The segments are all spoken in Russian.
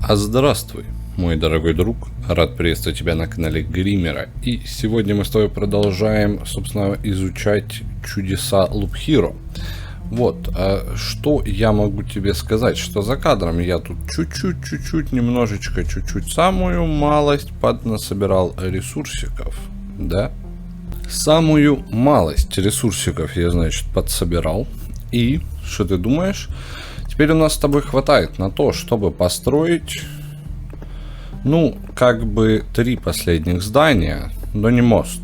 Здравствуй, мой дорогой друг, рад приветствовать тебя на канале Гримера. И сегодня мы с тобой продолжаем, собственно, изучать чудеса Loop Hero. Вот, что я могу тебе сказать, что за кадром я тут чуть-чуть, немножечко, самую малость поднасобирал ресурсиков, да? Самую малость ресурсиков я, значит, подсобирал. И, что ты думаешь? Теперь у нас с тобой хватает на то, чтобы построить, ну, как бы 3 последних здания, но не мост.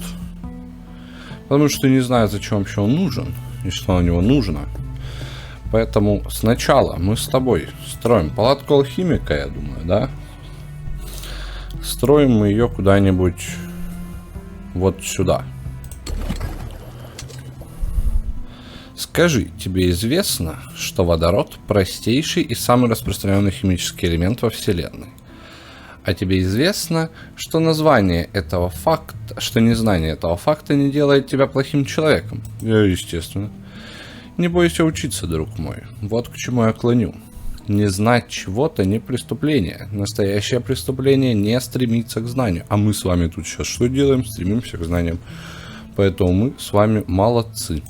Потому что не знаю, зачем вообще он нужен и что на него нужно. Поэтому сначала мы с тобой строим палатку алхимика, я думаю, да? Строим мы ее куда-нибудь вот сюда. Скажи, тебе известно, что водород простейший и самый распространенный химический элемент во Вселенной? А тебе известно, что незнание этого факта не делает тебя плохим человеком? Естественно. Не бойся учиться, друг мой. Вот к чему я клоню. Не знать чего-то не преступление. Настоящее преступление не стремится к знанию. А мы с вами тут сейчас что делаем? Стремимся к знаниям. Поэтому мы с вами молодцы.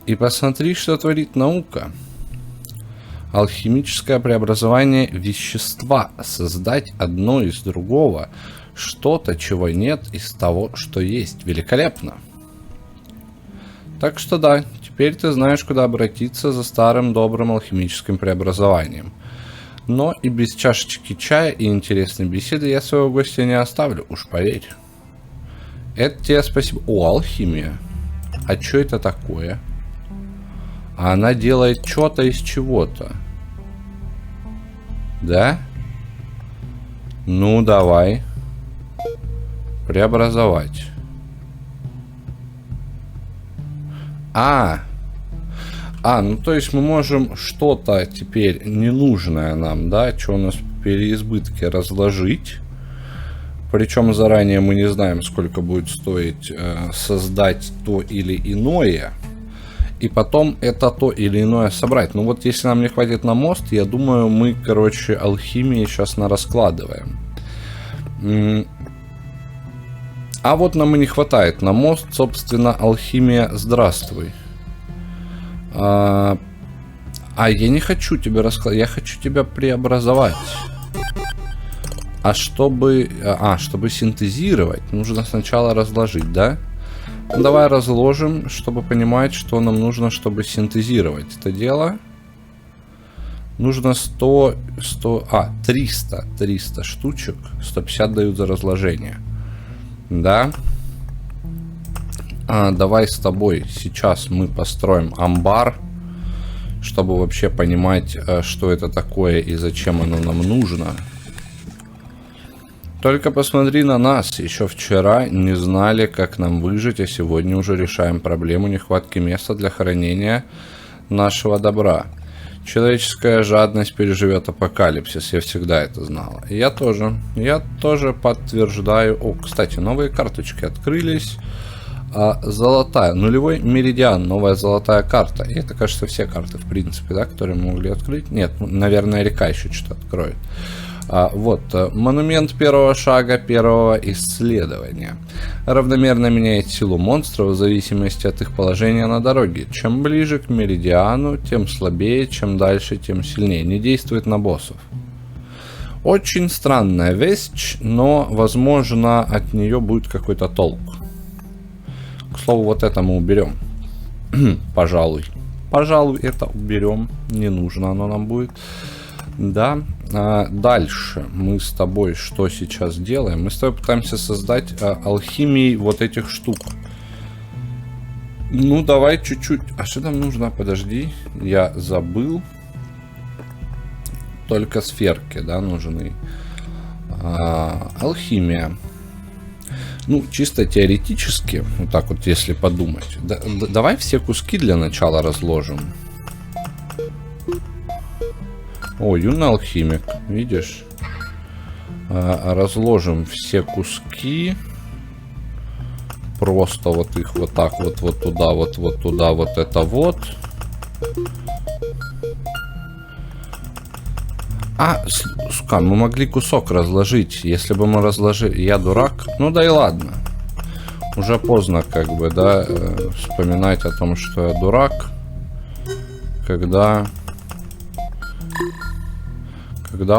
И посмотри, что творит наука. Алхимическое преобразование вещества. Создать одно из другого. Что-то, чего нет, из того, что есть. Великолепно. Так что да, теперь ты знаешь, куда обратиться за старым добрым алхимическим преобразованием. Но и без чашечки чая и интересной беседы я своего гостя не оставлю, уж поверь. Это тебе спасибо. О, алхимия. А что это такое? А она делает что-то из чего-то. Да? Ну, давай. Преобразовать. Ну то есть мы можем что-то теперь ненужное нам, да, что у нас в переизбытке, разложить. Причем заранее мы не знаем, сколько будет стоить создать то или иное. И потом это то или иное собрать. Ну вот если нам не хватит на мост, я думаю, мы, короче, алхимии сейчас нараскладываем. А вот нам и не хватает на мост, собственно, алхимия, здравствуй. Я не хочу тебя раскладывать, я хочу тебя преобразовать. Чтобы синтезировать, нужно сначала разложить, да? Ну, давай разложим, чтобы понимать, что нам нужно, чтобы синтезировать это дело. Нужно 300 штучек, 150 дают за разложение. Да. Давай с тобой сейчас мы построим амбар, чтобы вообще понимать, что это такое и зачем оно нам нужно. Только посмотри на нас. Еще вчера не знали, как нам выжить, а сегодня уже решаем проблему нехватки места для хранения нашего добра. Человеческая жадность переживет апокалипсис, я всегда это знала. Я тоже подтверждаю. О, кстати, новые карточки открылись. Золотая, нулевой меридиан, новая золотая карта. И это, кажется, все карты, в принципе, да, которые мы могли открыть. Нет, наверное, река еще что-то откроет. Вот, монумент первого шага, первого исследования. Равномерно меняет силу монстров в зависимости от их положения на дороге. Чем ближе к меридиану, тем слабее, чем дальше, тем сильнее. Не действует на боссов. Очень странная вещь, но, возможно, от нее будет какой-то толк. К слову, вот это мы уберем. Пожалуй, это уберем. Не нужно оно нам будет. Да. Дальше мы с тобой что сейчас делаем? Мы с тобой пытаемся создать алхимией вот этих штук. Ну, давай чуть-чуть. А что нам нужно? Подожди, я забыл. Только сферки, да, нужны. Алхимия. Ну, чисто теоретически, вот так вот, если подумать. Давай все куски для начала разложим. О, юный алхимик, видишь? Разложим все куски. просто вот их вот так вот туда, вот туда, вот это вот. Сука, мы могли кусок разложить. Если бы мы разложили... Я дурак? Ну да и ладно. Уже поздно, как бы, да, вспоминать о том, что я дурак. Когда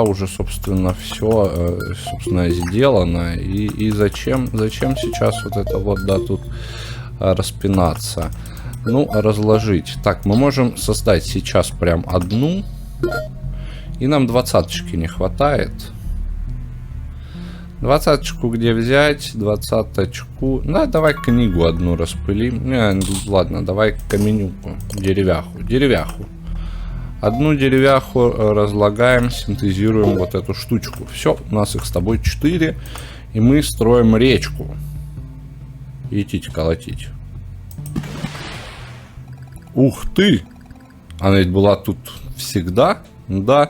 уже, собственно, все, собственно, сделано. И зачем сейчас вот это вот, да, тут распинаться? Ну, разложить. Так, мы можем создать сейчас прям одну. И нам 20-очки не хватает. 20-очку где взять? 20-очку. Да, давай книгу одну распылим. Не, ладно, давай каменюку. Деревяху. Одну деревяху разлагаем, синтезируем вот эту штучку. Все, у нас их с тобой 4. И мы строим речку. Идите колотить. Ух ты! Она ведь была тут всегда? Да,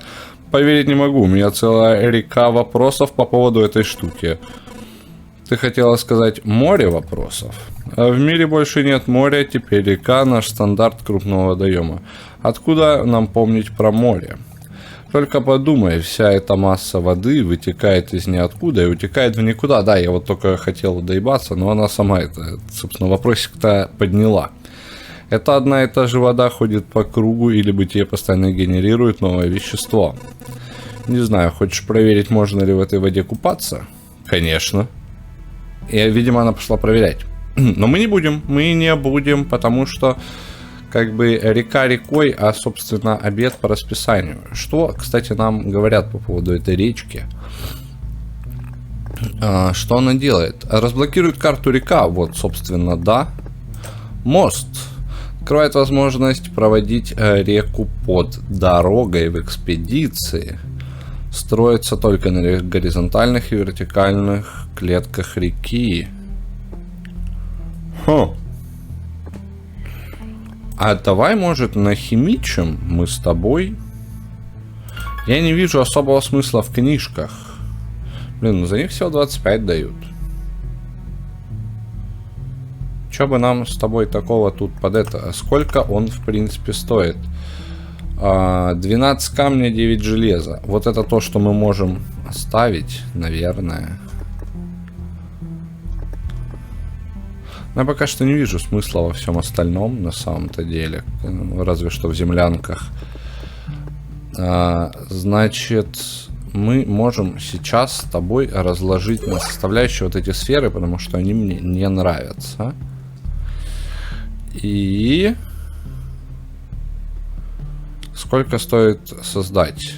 поверить не могу. У меня целая река вопросов по поводу этой штуки. Ты хотела сказать море вопросов? А в мире больше нет моря, теперь река — наш стандарт крупного водоема. Откуда нам помнить про море? Только подумай, вся эта масса воды вытекает из ниоткуда и утекает в никуда. Да, я вот только хотел доебаться, но она сама это, собственно, вопросик-то подняла. Это одна и та же вода ходит по кругу, или бытие постоянно генерирует новое вещество. Не знаю, хочешь проверить, можно ли в этой воде купаться? Конечно. И, видимо, она пошла проверять. Но мы не будем, потому что, как бы, река рекой, а, собственно, обед по расписанию. Что, кстати, нам говорят по поводу этой речки? Что она делает? Разблокирует карту река, вот, собственно, да. Мост. Открывает возможность проводить реку под дорогой в экспедиции. Строится только на горизонтальных и вертикальных клетках реки. А давай, может, нахимичим мы с тобой? Я не вижу особого смысла в книжках. Блин, ну за них всего 25 дают. Что бы нам с тобой такого тут под это? Сколько он, в принципе, стоит? 12 камня, 9 железа. Вот это то, что мы можем оставить, наверное. Но я пока что не вижу смысла во всем остальном, на самом-то деле. Разве что в землянках. Значит, мы можем сейчас с тобой разложить на составляющие вот эти сферы, потому что они мне не нравятся. И сколько стоит создать?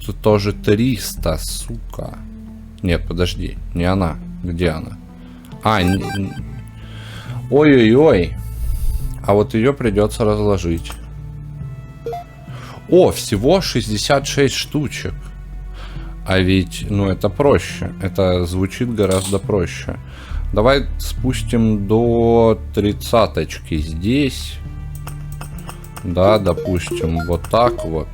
Тут тоже 300, сука. Нет, подожди, не она. Где она? Ой-ой-ой. А вот ее придется разложить. О, всего 66 штучек. А ведь, ну, это проще. Это звучит гораздо проще. Давай спустим до 30-очки здесь. Да, допустим, вот так вот.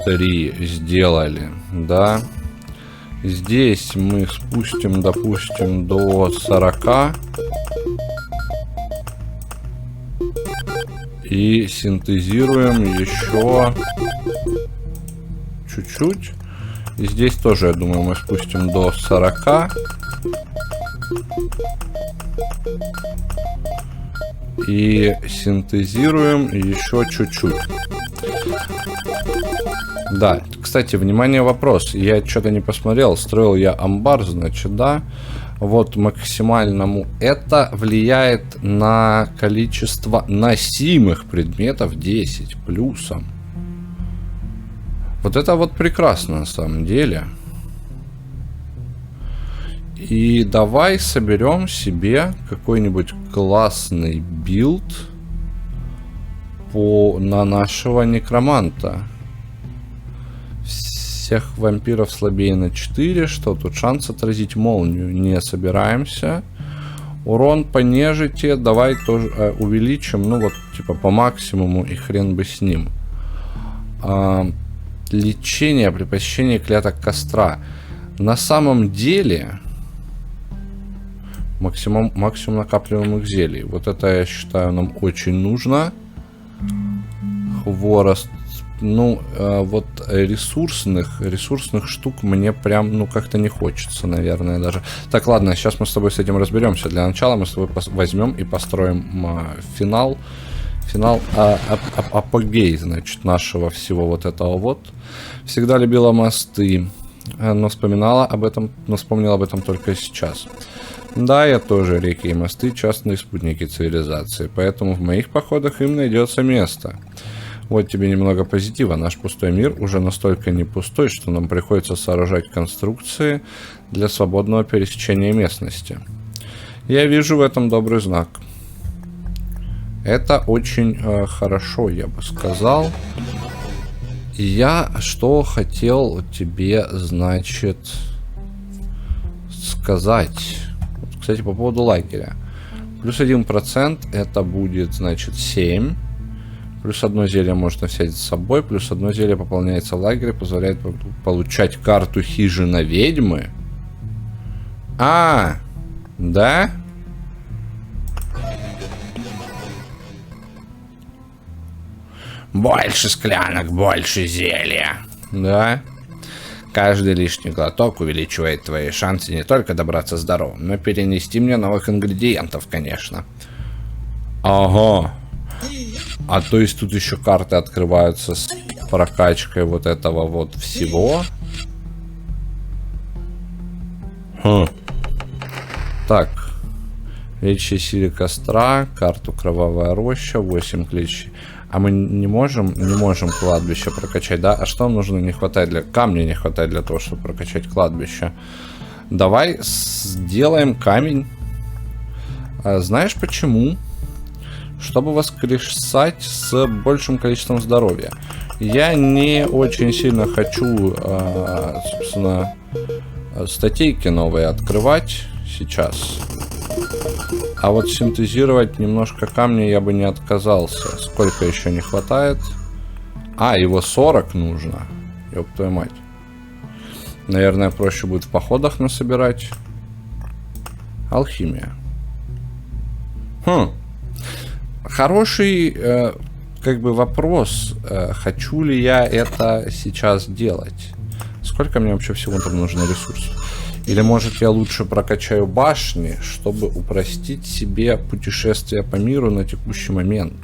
3 сделали, да. Здесь мы спустим, допустим, до 40. И синтезируем еще чуть-чуть. И здесь тоже, я думаю, мы спустим до 40. И синтезируем еще чуть-чуть. Да, кстати, внимание, вопрос. Я что-то не посмотрел. Строил я амбар, значит, да. Вот максимальному. Это влияет на количество носимых предметов 10 плюсом. Вот это вот прекрасно на самом деле. И давай соберем себе какой-нибудь классный билд на нашего некроманта. Всех вампиров слабее на 4. Что тут? Шанс отразить молнию. Не собираемся. Урон по нежити давай тоже увеличим. Ну вот, типа по максимуму, и хрен бы с ним. Лечение при посещении клеток костра. На самом деле, максимум накапливаемых зелий. Вот это, я считаю, нам очень нужно. Хворост. Ну, вот ресурсных штук мне прям, ну, как-то не хочется, наверное, даже. Так, ладно, сейчас мы с тобой с этим разберемся. Для начала мы с тобой возьмем и построим финал, апогей, значит, нашего всего вот этого вот. Всегда любила мосты, но вспомнила об этом только сейчас. Да, я тоже реки и мосты, частные спутники цивилизации, поэтому в моих походах им найдется место. Вот тебе немного позитива. Наш пустой мир уже настолько не пустой, что нам приходится сооружать конструкции для свободного пересечения местности. Я вижу в этом добрый знак. Это очень хорошо, я бы сказал. Я что хотел тебе, значит, сказать. Вот, кстати, по поводу лагеря. Плюс 1% это будет, значит, 7. Плюс одно зелье можно взять с собой. Плюс одно зелье пополняется в лагере. Позволяет получать карту хижина ведьмы. А, да? Больше склянок, больше зелья. Да? Каждый лишний глоток увеличивает твои шансы не только добраться здоровым, но и перенести мне новых ингредиентов, конечно. Ага. А то есть тут еще карты открываются с прокачкой вот этого вот всего. Так. Речи силы костра, карту кровавая роща, 8 клещей. А мы не можем кладбище прокачать, да? А что нам нужно? Не хватает для... Камня не хватает для того, чтобы прокачать кладбище. Давай сделаем камень. Знаешь почему? Чтобы воскресать с большим количеством здоровья. Я не очень сильно хочу, собственно, статейки новые открывать сейчас. А вот синтезировать немножко камня я бы не отказался. Сколько еще не хватает? А, его 40 нужно. Ёб твою мать. Наверное, проще будет в походах насобирать. Алхимия. Хороший, как бы, вопрос. Хочу ли я это сейчас делать? Сколько мне вообще всего там нужно ресурсов? Или, может, я лучше прокачаю башни, чтобы упростить себе путешествие по миру на текущий момент?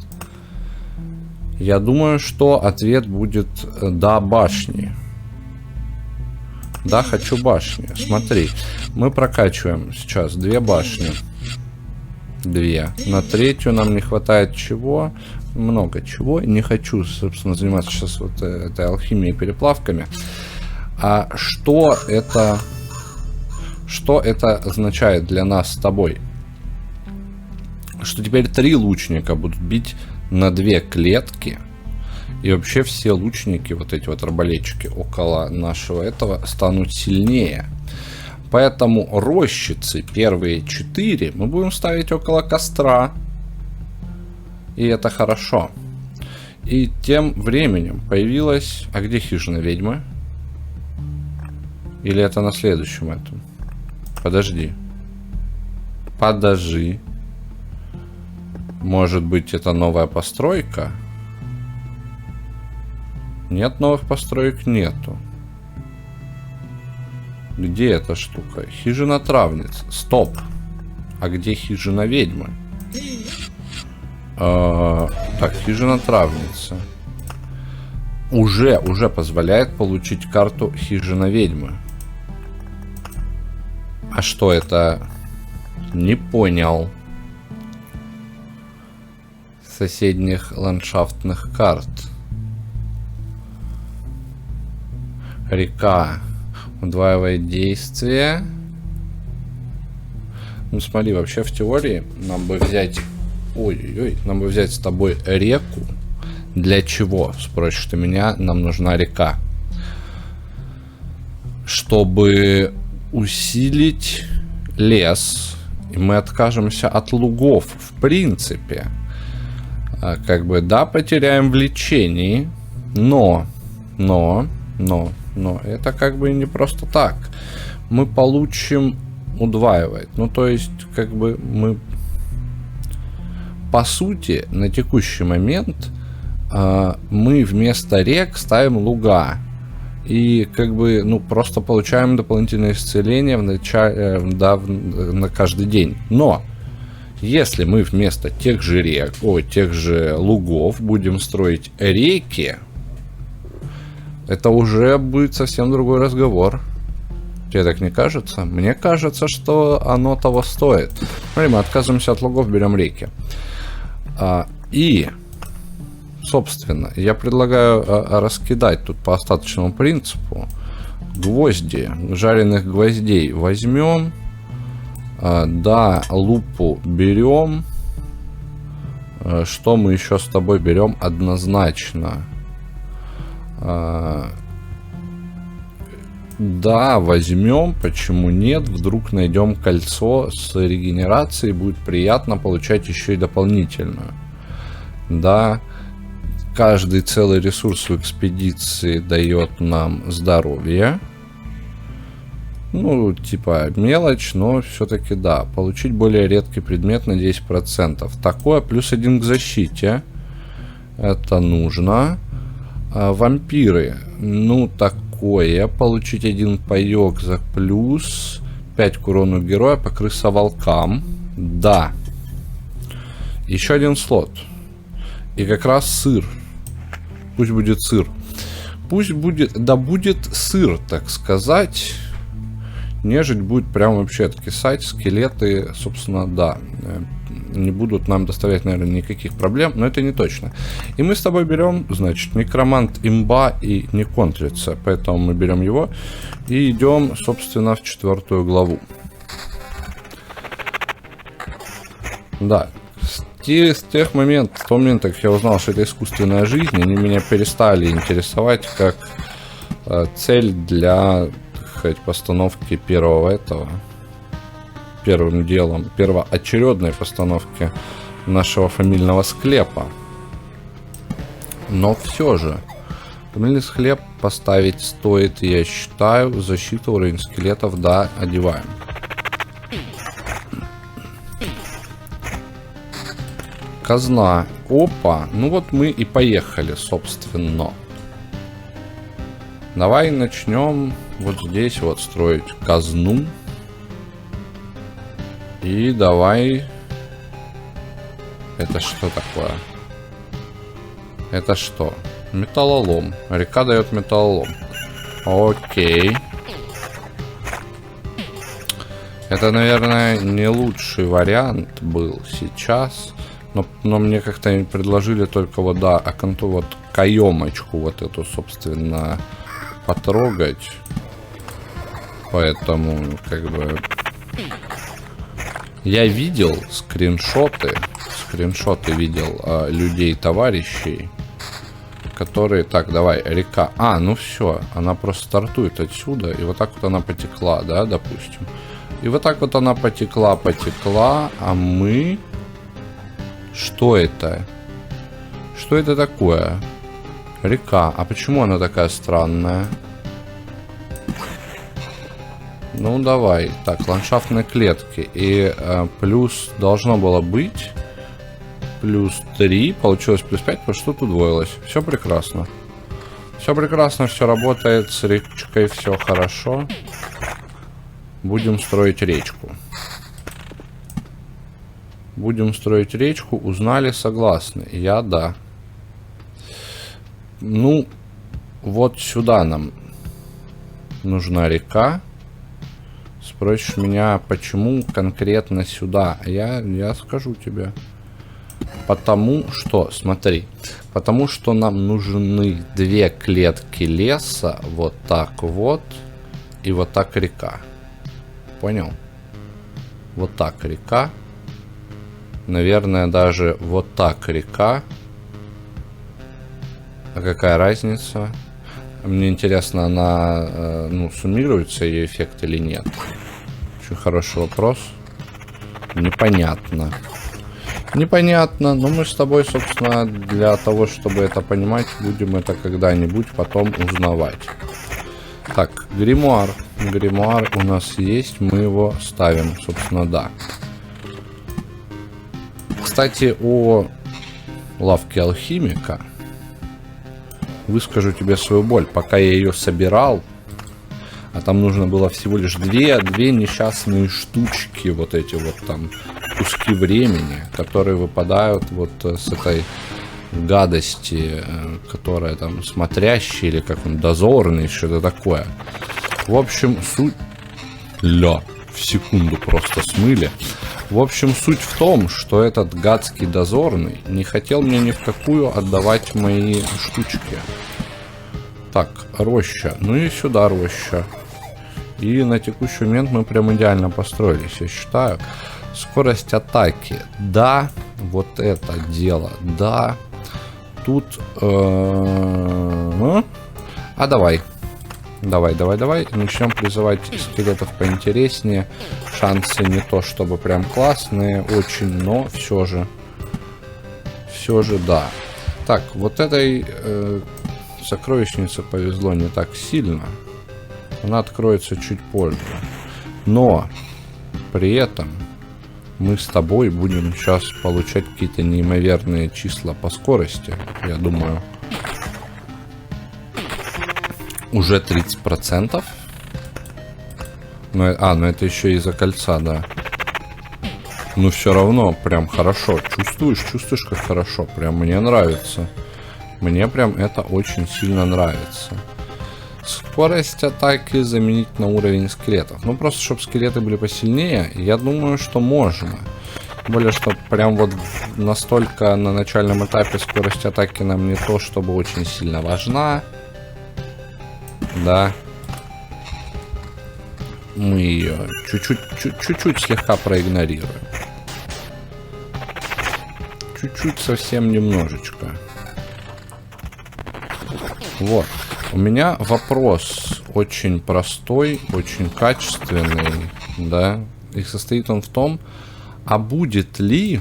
Я думаю, что ответ будет «да, башни». Да, хочу башни. Смотри, мы прокачиваем сейчас 2 башни. 2. На 3-ю нам не хватает чего? Много чего. Не хочу, собственно, заниматься сейчас вот этой алхимией и переплавками. А что это... Что это означает для нас с тобой? Что теперь 3 лучника будут бить на 2 клетки. И вообще все лучники, вот эти вот арбалетчики около нашего этого, станут сильнее. Поэтому рощицы первые 4 мы будем ставить около костра. И это хорошо. И тем временем появилась... А где хижина ведьмы? Или это на следующем этом? Подожди. Подожди. Может быть, это новая постройка? Нет новых построек, нету. Где эта штука? Хижина травниц. Стоп. А где хижина ведьмы? Так, хижина травницы. Уже позволяет получить карту хижина ведьмы. А что это? Не понял. Соседних ландшафтных карт. Река. Удваивает действие. Ну смотри, вообще в теории нам бы взять... Ой-ой-ой, нам бы взять с тобой реку. Для чего? Спросишь ты меня, нам нужна река. Чтобы усилить лес. И мы откажемся от лугов. В принципе. Как бы, да, потеряем в лечении. Но. Это как бы не просто так. Мы получим удваивает. Ну, то есть, как бы мы, по сути, на текущий момент мы вместо рек ставим луга. И, как бы, ну, просто получаем дополнительное исцеление на каждый день. Но если мы вместо тех же рек, тех же лугов будем строить реки, это уже будет совсем другой разговор. Тебе так не кажется? Мне кажется, что оно того стоит. Смотри, мы отказываемся от лугов, берем реки. И, собственно, я предлагаю раскидать тут по остаточному принципу. Гвозди, жареных гвоздей возьмем. Да, лупу берем. Что мы еще с тобой берем однозначно? Да, возьмем. Почему нет? Вдруг найдем кольцо с регенерацией. Будет приятно получать еще и дополнительную. Да, каждый целый ресурс в экспедиции дает нам здоровье. Ну, типа мелочь, но все-таки да. Получить более редкий предмет на 10%. Такое +1 к защите. Это нужно. Вампиры. Ну, такое. Получить 1 паёк за плюс 5 к урону героя по крысоволкам. Да. Еще один слот. И как раз сыр. Пусть будет сыр. Пусть будет... Да будет сыр, так сказать. Нежить будет прям вообще откисать. Скелеты, собственно, да, не будут нам доставлять, наверное, никаких проблем, но это не точно. И мы с тобой берем, значит, некромант имба и не контрится, поэтому мы берем его и идем, собственно, в 4 главу. Да, с тех моментов, в тот момент, как я узнал, что это искусственная жизнь, они меня перестали интересовать как цель для постановки первым делом, первоочередной постановки нашего фамильного склепа. Но все же фамильный склеп поставить стоит, я считаю. Защита, уровень скелетов, да, одеваем. Казна. Опа, ну вот мы и поехали, собственно. Давай начнем вот здесь вот строить казну. И давай... Это что такое? Это что? Металлолом. Река дает металлолом. Окей. Это, наверное, не лучший вариант был сейчас. Но мне как-то предложили только вот, да, вот каемочку вот эту, собственно, потрогать. Поэтому, как бы... Я видел скриншоты видел людей, товарищей, которые... Так, давай, река. Ну все, она просто стартует отсюда, и вот так вот она потекла, да, допустим. И вот так вот она потекла, а мы... Что это? Что это такое? Река. А почему она такая странная? Ну, давай. Так, ландшафтные клетки. И плюс должно было быть. Плюс 3. Получилось плюс 5, потому что тут удвоилось. Все прекрасно. Все прекрасно, все работает. С речкой все хорошо. Будем строить речку. Будем строить речку. Узнали, согласны. Я да. Ну, вот сюда нам нужна река. Спросишь меня, почему конкретно сюда? Я скажу тебе. Потому что, смотри, потому что нам нужны 2 клетки леса, вот так вот, и вот так река. Понял? Вот так река. Наверное, даже вот так река. А какая разница? Мне интересно, она суммируется ее эффект или нет? Очень хороший вопрос. Непонятно. Непонятно, но мы с тобой, собственно, для того, чтобы это понимать, будем это когда-нибудь потом узнавать. Так, гримуар. Гримуар у нас есть, мы его ставим, собственно, да. Кстати, о лавке алхимика выскажу тебе свою боль. Пока я ее собирал, а там нужно было всего лишь две несчастные штучки, вот эти вот там куски времени, которые выпадают вот с этой гадости, которая там смотрящий или как он, дозорный, что-то такое. В общем, суть... Ля, в секунду просто смыли. В общем, суть в том, что этот гадский дозорный не хотел мне ни в какую отдавать мои штучки. Так, роща. Ну и сюда роща. И на текущий момент мы прям идеально построились, я считаю. Скорость атаки. Да, вот это дело. Да. Тут... А давай. Давай. Начнем призывать скелетов поинтереснее. Шансы не то чтобы прям классные, очень, но все же. Все же да. Так, вот этой сокровищнице повезло не так сильно. Она откроется чуть позже. Но при этом мы с тобой будем сейчас получать какие-то неимоверные числа по скорости. Я думаю, уже 30%. Но это еще из-за кольца, да. Но все равно прям хорошо. Чувствуешь, как хорошо. Прям мне нравится. Мне прям это очень сильно нравится. Скорость атаки заменить на уровень скелетов. Ну, просто, чтобы скелеты были посильнее, я думаю, что можно. Тем более, что прям вот настолько на начальном этапе скорость атаки нам не то, чтобы очень сильно важна. Да. Мы ее чуть-чуть слегка проигнорируем. Чуть-чуть, совсем немножечко. Вот. У меня вопрос очень простой, очень качественный, да, и состоит он в том, а будет ли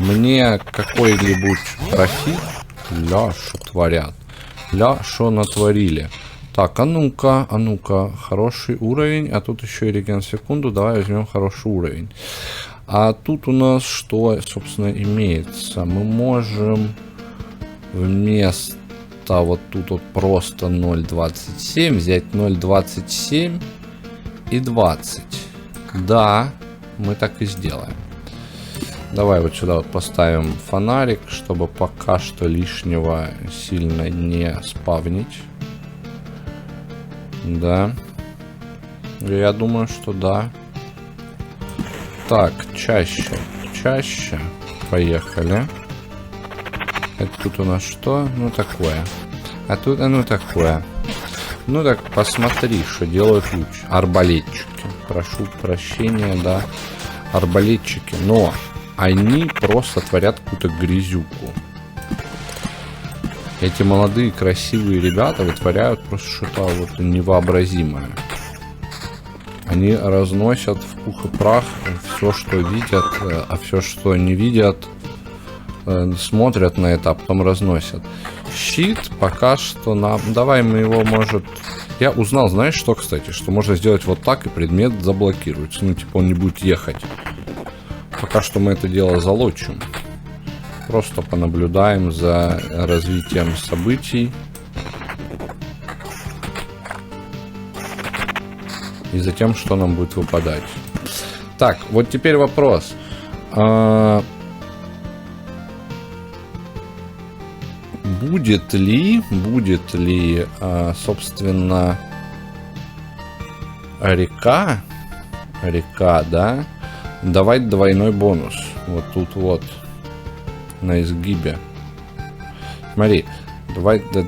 мне какой-нибудь профит, ля, что творят, ля, что натворили. Так, а ну-ка, хороший уровень, а тут еще и реген секунду, давай возьмем хороший уровень. А тут у нас что, собственно, имеется? Мы можем... Вместо вот тут вот просто 0.27 взять 0.27 и 20. Да, мы так и сделаем. Давай вот сюда вот поставим фонарик, чтобы пока что лишнего сильно не спавнить. Да. Я думаю, что да. Так, чаще. Поехали. Это тут у нас что? Ну такое. А тут, ну такое. Ну так, посмотри, что делают луч. Арбалетчики. Прошу прощения, да. Арбалетчики. Но они просто творят какую-то грязюку. Эти молодые красивые ребята вытворяют просто что-то вот невообразимое. Они разносят в пух и прах все, что видят, а все, что не видят, смотрят на это, а потом разносят. Щит пока что нам... Давай мы его, может... Я узнал, знаешь что, кстати? Что можно сделать вот так, и предмет заблокируется. Ну, типа он не будет ехать. Пока что мы это дело залочим. Просто понаблюдаем за развитием событий. И за тем, что нам будет выпадать. Так, вот теперь вопрос. Будет ли, собственно, река, да, давать двойной бонус. Вот тут вот, на изгибе. Смотри,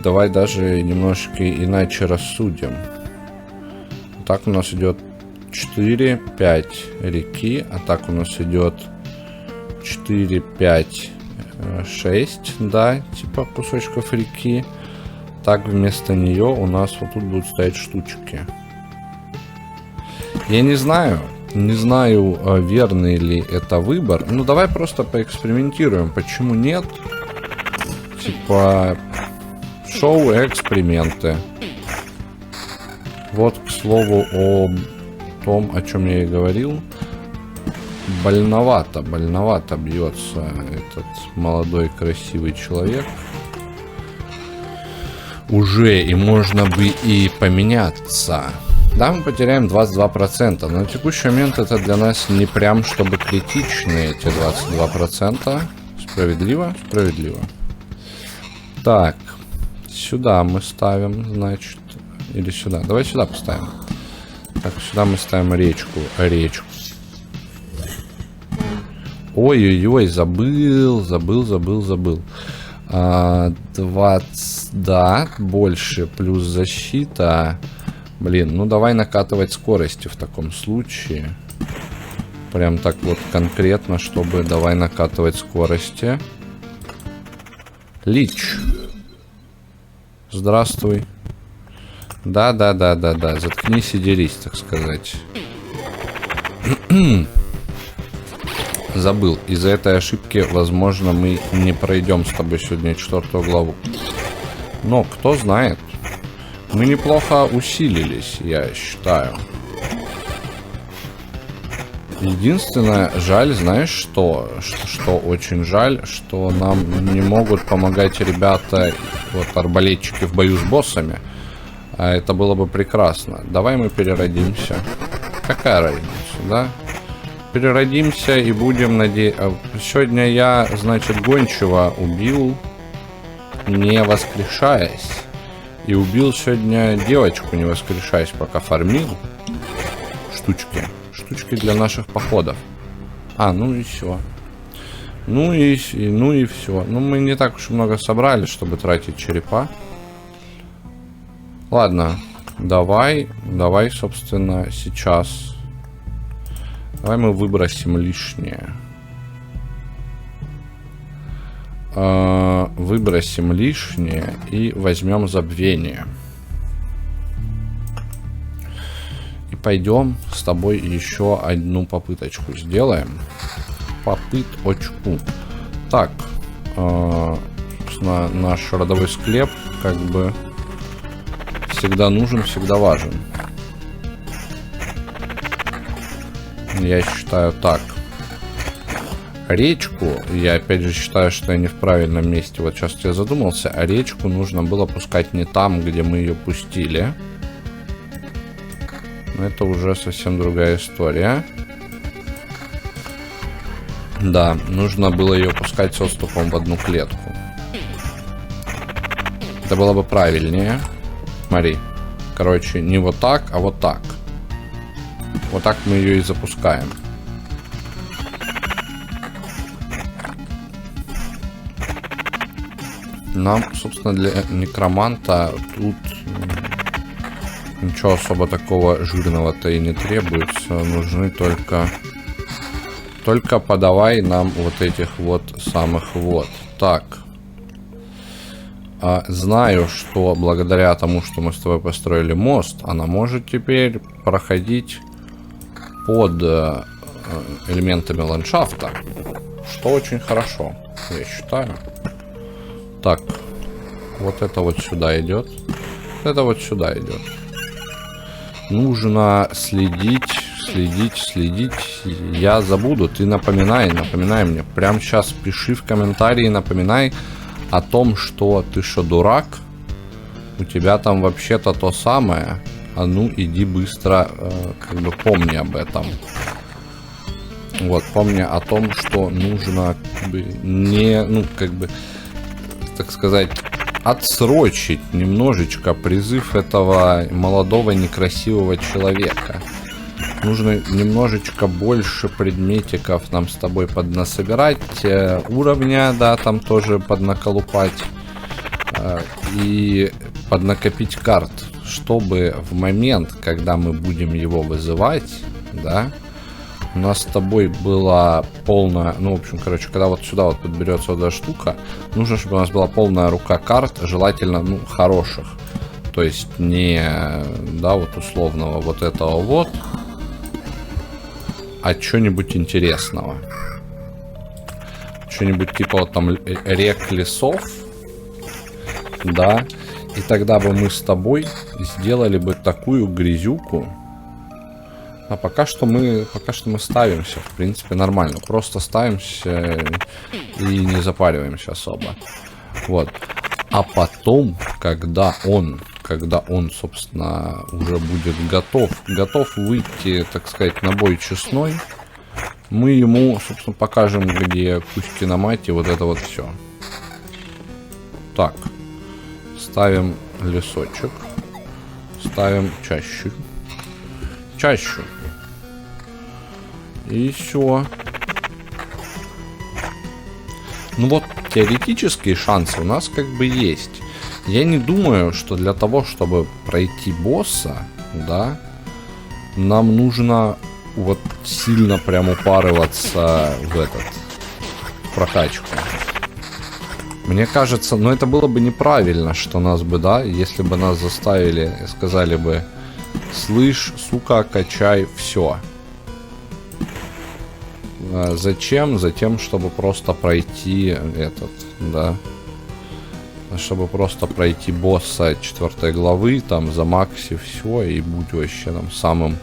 давай даже немножечко иначе рассудим. Так у нас идет 4-5 реки, а так у нас идет 4-5 6, да, типа кусочков реки. Так вместо нее у нас вот тут будут стоять штучки. Я не знаю, верный ли это выбор. Ну давай просто поэкспериментируем. Почему нет? Типа шоу эксперименты. Вот, к слову, о том, о чем я и говорил. Больновато бьется этот молодой красивый человек. Уже, и можно бы и поменяться. Да, мы потеряем 22%, но на текущий момент это для нас не прям чтобы критичные эти 22%. Справедливо? Справедливо. Так, сюда мы ставим, значит, или сюда. Давай сюда поставим. Так, сюда мы ставим речку. Ой-ой-ой, забыл. 20, да, больше, плюс защита. Блин, ну давай накатывать скорости в таком случае. Прям так вот конкретно, чтобы давай накатывать скорости. Лич. Здравствуй. Да. Заткнись и дерись, так сказать. Забыл. Из-за этой ошибки, возможно, мы не пройдем с тобой сегодня 4 главу. Но кто знает. Мы неплохо усилились, я считаю. Единственное, жаль, знаешь что? Что очень жаль, что нам не могут помогать ребята, вот, арбалетчики в бою с боссами. А это было бы прекрасно. Давай мы переродимся. Какая разница, да? Переродимся и будем надеяться. Сегодня я, значит, гончего убил, не воскрешаясь. И убил сегодня девочку, не воскрешаясь, пока фармил. Штучки для наших походов. Ну и все. Ну и все. Ну, мы не так уж много собрали, чтобы тратить черепа. Ладно. Давай, собственно, сейчас. Давай мы выбросим лишнее. Выбросим лишнее и возьмем забвение. И пойдем с тобой еще одну попыточку сделаем. Попыточку. Так. Наш родовой склеп как бы всегда нужен, всегда важен. Я считаю так. Речку, я опять же считаю, что я не в правильном месте. Вот сейчас я задумался, а речку нужно было пускать не там, где мы ее пустили. Но это уже совсем другая история. Да, нужно было ее пускать с отступом в одну клетку. Это было бы правильнее. Смотри. Короче, не вот так, а вот так. Вот так мы ее и запускаем. Нам, собственно, для некроманта тут ничего особо такого жирного-то и не требуется. Нужны только подавай нам вот этих вот самых вот. Так. Знаю, что благодаря тому, что мы с тобой построили мост, она может теперь проходить под элементами ландшафта. Что очень хорошо, я считаю. Так, вот это вот сюда идет. Это вот сюда идет. Нужно следить. Я забуду, ты напоминай мне. Прямо сейчас пиши в комментарии, напоминай о том, что ты что, дурак? У тебя там вообще-то то самое. А ну, иди быстро, как бы помни об этом. Вот, помни о том, что нужно как бы, не, ну, как бы, так сказать, отсрочить немножечко призыв этого молодого некрасивого человека. Нужно немножечко больше предметиков нам с тобой поднасобирать, уровня, да, там тоже поднаколупать и поднакопить карт, чтобы в момент, когда мы будем его вызывать, да, у нас с тобой была полная, ну, в общем, короче, когда вот сюда вот подберется вот эта штука, нужно, чтобы у нас была полная рука карт, желательно, ну, хороших, то есть не, да, вот условного вот этого вот, а что-нибудь интересного. Что-нибудь типа вот там рек, лесов, да, И тогда бы мы с тобой сделали бы такую грязюку. А пока что мы ставимся, в принципе, нормально. Просто ставимся и не запариваемся особо. Вот. А потом, когда он, собственно, уже будет готов выйти, так сказать, на бой честной, мы ему, собственно, покажем, где кучки на мате, вот это вот все. Так. Ставим лесочек. Ставим чащу. И все. Ну вот, теоретические шансы у нас как бы есть. Я не думаю, что для того, чтобы пройти босса, да, нам нужно вот сильно прям упарываться в прокачку. Мне кажется, ну это было бы неправильно, что нас бы, да, если бы нас заставили, сказали бы: слышь, сука, качай все. Зачем? Затем, чтобы просто пройти да. Чтобы просто пройти босса 4 главы, там, замакси все, и будь вообще там самым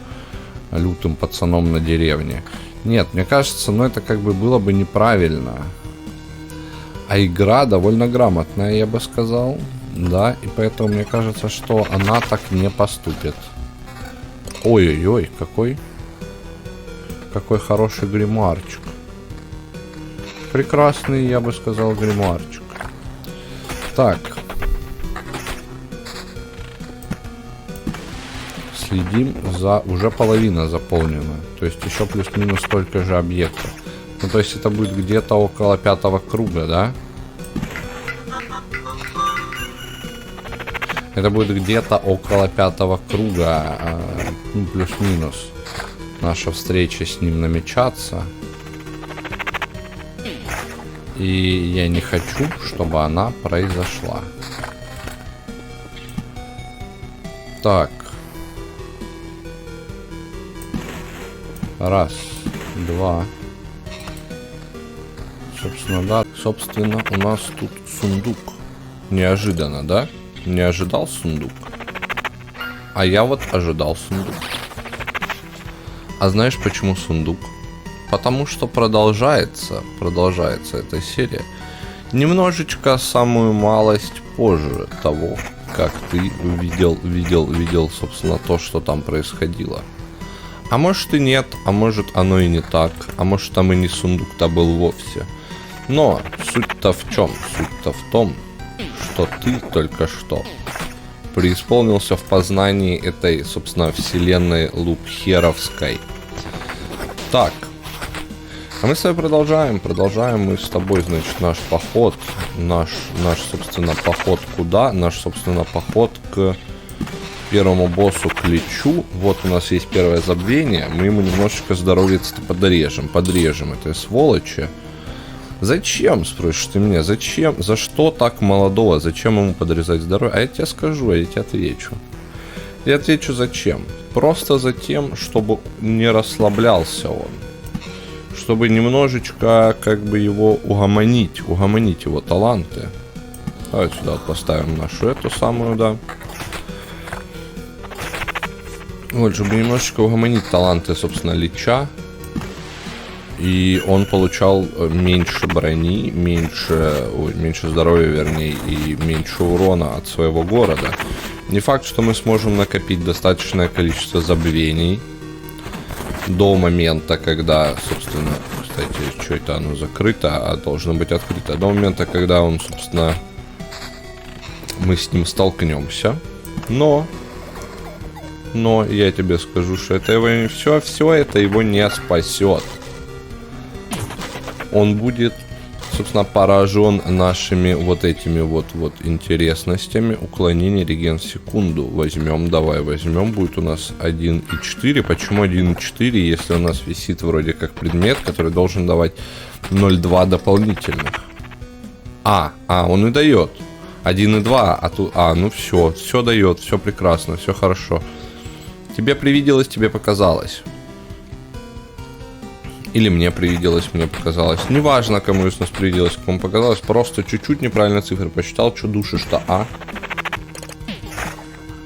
лютым пацаном на деревне. Нет, мне кажется, ну это как бы было бы неправильно. А игра довольно грамотная, я бы сказал. Да, и поэтому мне кажется, что она так не поступит. Ой-ой-ой, какой хороший гримуарчик. Прекрасный, я бы сказал, гримуарчик. Так. Следим за... Уже половина заполнена. То есть еще плюс-минус столько же объектов. Ну, то есть это будет где-то около 5-го круга, да? Это будет где-то около 5-го круга, ну, плюс-минус. Наша встреча с ним намечаться. И я не хочу, чтобы она произошла. Так. Раз, два. Собственно, да. Собственно, у нас тут сундук. Неожиданно, да? Не ожидал сундук? А я вот ожидал сундук. А знаешь, почему сундук? Потому что продолжается эта серия немножечко самую малость позже того, как ты видел, собственно, то, что там происходило. А может и нет, а может оно и не так, а может там и не сундук-то был вовсе. Но суть-то в чем? Суть-то в том, что ты только что преисполнился в познании этой, собственно, вселенной лупхеровской. Так. А мы с тобой продолжаем мы с тобой, значит, наш поход, наш, собственно, поход куда? Наш, собственно, поход к первому боссу, к Личу. Вот у нас есть первое забвение, мы ему немножечко здоровье-то подрежем этой сволочи. Зачем, спросишь ты меня, зачем, за что так молодого, зачем ему подрезать здоровье? А я тебе скажу, я тебе отвечу. Я отвечу зачем. Просто за тем, чтобы не расслаблялся он. Чтобы немножечко, как бы, его угомонить его таланты. Давайте сюда вот поставим нашу эту самую, да. Вот, чтобы немножечко угомонить таланты, собственно, Лича. И он получал меньше брони, меньше здоровья, вернее, и меньше урона от своего города. Не факт, что мы сможем накопить достаточное количество забвений до момента, когда, собственно, кстати, что это оно закрыто, а должно быть открыто. До момента, когда он, собственно, мы с ним столкнемся. Но я тебе скажу, что это его не все это его не спасет. Он будет, собственно, поражен нашими вот этими вот интересностями. Уклонение, реген в секунду. Давай возьмем. Будет у нас 1,4. Почему 1,4, если у нас висит вроде как предмет, который должен давать 0,2 дополнительных? Он и дает 1,2, а тут... ну все дает, все прекрасно, все хорошо. Тебе привиделось, тебе показалось. Или мне привиделось, мне показалось. Неважно, кому из нас привиделось, кому показалось. Просто чуть-чуть неправильно цифры посчитал. Что душишь-то, а?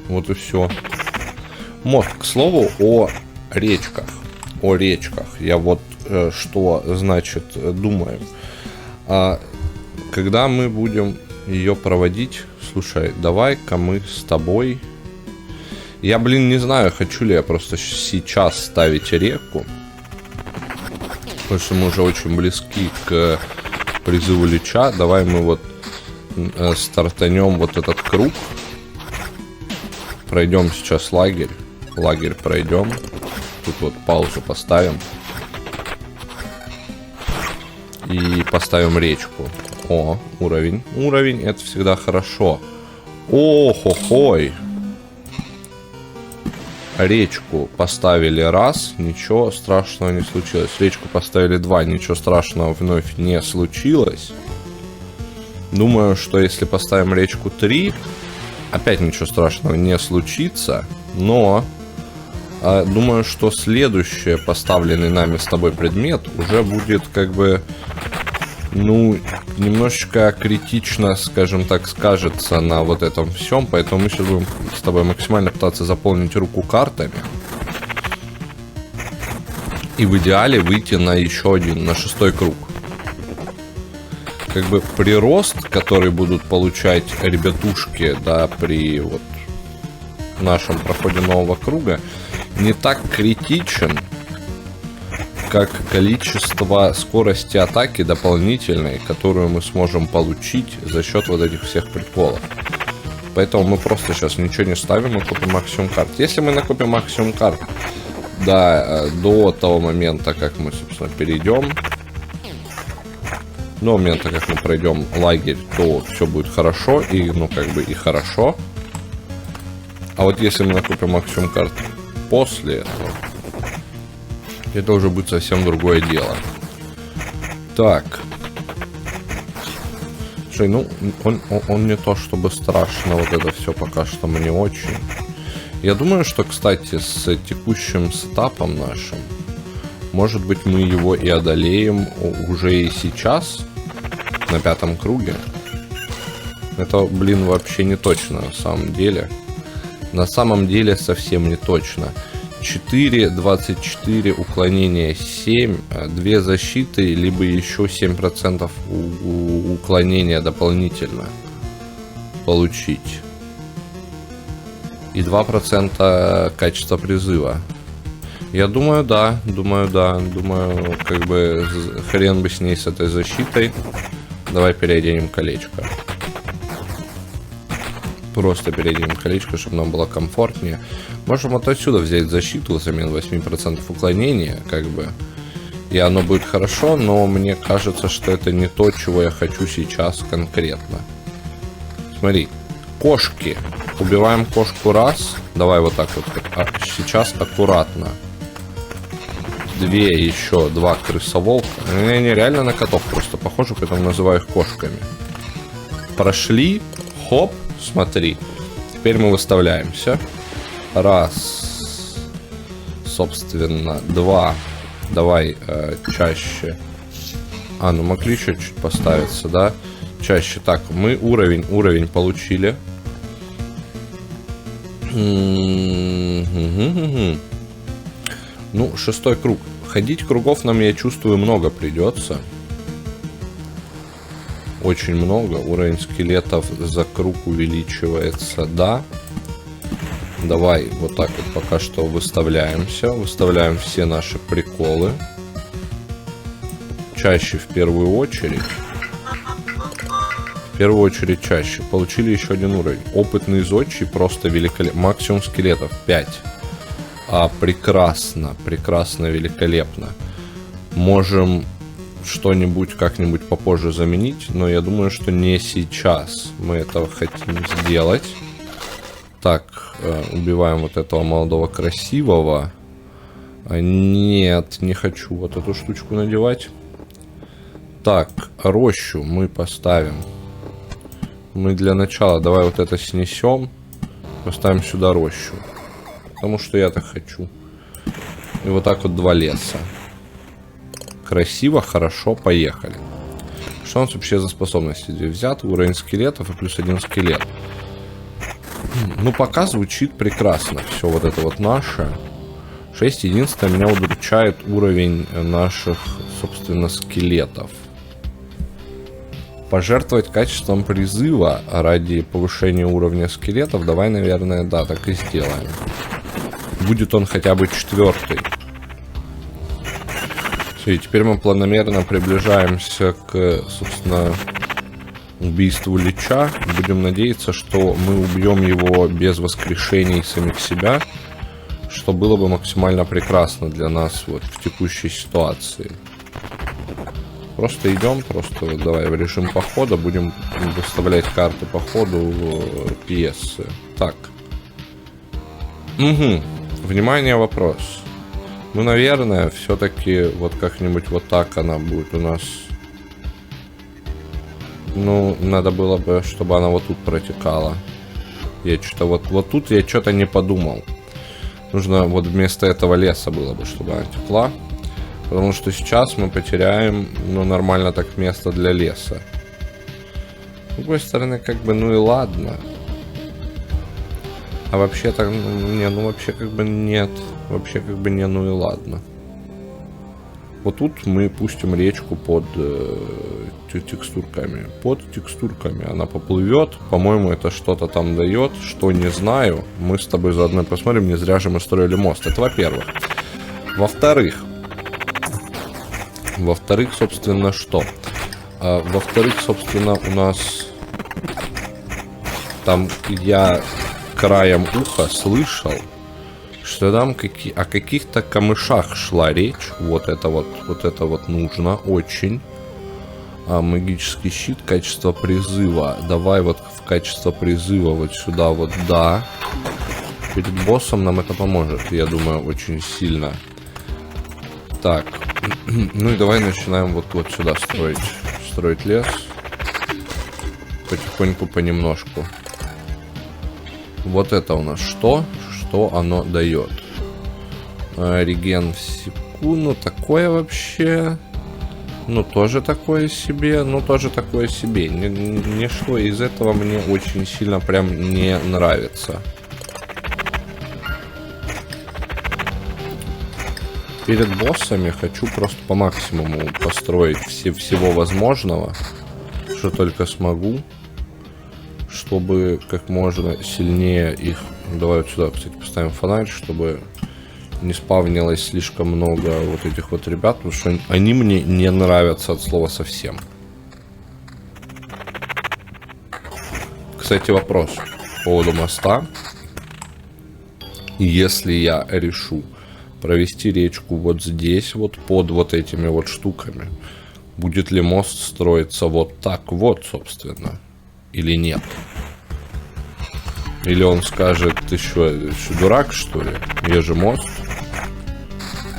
Вот и все. Мост, к слову, о речках. О речках. Я вот что, значит, думаю. Когда мы будем ее проводить... Слушай, давай-ка мы с тобой... Я, блин, не знаю, хочу ли я просто сейчас ставить реку. Потому что мы уже очень близки к призыву Лича. Давай мы вот стартанем вот этот круг. Пройдем сейчас лагерь. Лагерь пройдем. Тут вот паузу поставим. И поставим речку. О, уровень. Уровень, это всегда хорошо. О-хо-хой. Речку поставили раз, ничего страшного не случилось. Речку поставили два, ничего страшного вновь не случилось. Думаю, что если поставим речку 3, опять ничего страшного не случится. Но думаю, что следующий поставленный нами с тобой предмет уже будет как бы, ну, немножечко критично, скажем так, скажется на вот этом всем. Поэтому мы сейчас будем с тобой максимально пытаться заполнить руку картами. И в идеале выйти на еще один, на 6-й круг. Как бы прирост, который будут получать ребятушки, да, при вот нашем проходе нового круга, не так критичен, как количество скорости атаки дополнительной, которую мы сможем получить за счет вот этих всех приколов. Поэтому мы просто сейчас ничего не ставим и купим максимум карт. Если мы накупим максимум карт, да, до того момента, как мы, собственно, перейдем, до момента, как мы пройдем лагерь, то все будет хорошо, и, ну, как бы, и хорошо. А вот если мы накупим максимум карт после этого, это уже будет совсем другое дело. Так. Слушай, ну, он не то чтобы страшно, вот это все пока что мне очень. Я думаю, что, кстати, с текущим сетапом нашим, может быть, мы его и одолеем уже и сейчас, на 5-м круге. Это, блин, вообще не точно на самом деле. На самом деле совсем не точно. 4, 24, уклонение 7, 2 защиты, либо еще 7% уклонения дополнительно получить. И 2% качества призыва. Я думаю, да. Думаю, как бы хрен бы с ней, с этой защитой. Давай переоденем колечко. Просто переоденем колечко, чтобы нам было комфортнее. Можем вот отсюда взять защиту взамен 8% уклонения, как бы. И оно будет хорошо, но мне кажется, что это не то, чего я хочу сейчас конкретно. Смотри, кошки. Убиваем кошку раз. Давай вот так вот. Сейчас аккуратно. 2 еще, 2 крысоволка. Они реально на котов просто похожи, поэтому называю их кошками. Прошли. Хоп. Смотри. Теперь мы выставляемся. Раз. Собственно, 2. Давай чаще. Ну могли еще чуть поставиться, да? Чаще. Так, мы уровень получили. Ну, 6-й круг. Ходить кругов нам, я чувствую, много придется. Очень много. Уровень скелетов за круг увеличивается, да. Давай вот так вот пока что выставляемся. Выставляем все наши приколы. Чаще в первую очередь. В первую очередь чаще. Получили еще один уровень. Опытный зодчий просто великолепно. Максимум скелетов 5. Прекрасно, прекрасно, великолепно. Можем что-нибудь как-нибудь попозже заменить, но я думаю, что не сейчас мы этого хотим сделать. Так, убиваем вот этого молодого красивого. Нет, не хочу вот эту штучку надевать. Так, рощу мы поставим. Мы для начала давай вот это снесем. Поставим сюда рощу. Потому что я так хочу. И вот так вот 2 леса. Красиво, хорошо, поехали. Что у нас вообще за способности? Взят уровень скелетов и плюс 1 скелет. Ну, пока звучит прекрасно. Все вот это вот наше. 6. Единственное, меня удручает уровень наших, собственно, скелетов. Пожертвовать качеством призыва ради повышения уровня скелетов. Давай, наверное, да, так и сделаем. Будет он хотя бы 4. Все, и теперь мы планомерно приближаемся к, собственно, убийству Лича. Будем надеяться, что мы убьем его без воскрешений самих себя, что было бы максимально прекрасно для нас вот в текущей ситуации. Просто идем, просто вот давай в режим похода, будем выставлять карты по ходу пьесы. Так. Угу. Внимание, вопрос. Ну, наверное, все-таки вот как-нибудь вот так она будет у нас. Ну, надо было бы, чтобы она вот тут протекала. Я что-то вот тут я что-то не подумал. Нужно вот вместо этого леса было бы, чтобы она текла. Потому что сейчас мы потеряем, ну, нормально так место для леса. С другой стороны, как бы, ну и ладно. А вообще-то, не, ну вообще как бы нет. Вообще как бы не, ну и ладно. Вот тут мы пустим речку под текстурками. Под текстурками она поплывет. По-моему, это что-то там дает. Что не знаю. Мы с тобой заодно посмотрим. Не зря же мы строили мост. Это во-первых. Во-вторых, собственно, что? Во-вторых, собственно, у нас там я краем уха слышал, что там о каких-то камышах шла речь. Вот это вот нужно очень. Магический щит, качество призыва. Давай вот в качество призыва вот сюда вот, да. Перед боссом нам это поможет, я думаю, очень сильно. Так. Ну и давай начинаем вот сюда строить лес. Потихоньку, понемножку. Вот это у нас что? Что оно дает? Реген в секунду. Такое вообще... Ну, тоже такое себе. Ну, тоже такое себе. Ничто из этого мне очень сильно прям не нравится. Перед боссами хочу просто по максимуму построить всего возможного, что только смогу, чтобы как можно сильнее их... Давай вот сюда, кстати, поставим фонарь, чтобы не спавнилось слишком много вот этих вот ребят, потому что они мне не нравятся от слова совсем. Кстати, вопрос по поводу моста. Если я решу провести речку вот здесь, вот под вот этими вот штуками, будет ли мост строиться вот так вот, собственно, или нет? Или он скажет: ты что, дурак, что ли? Я же мост.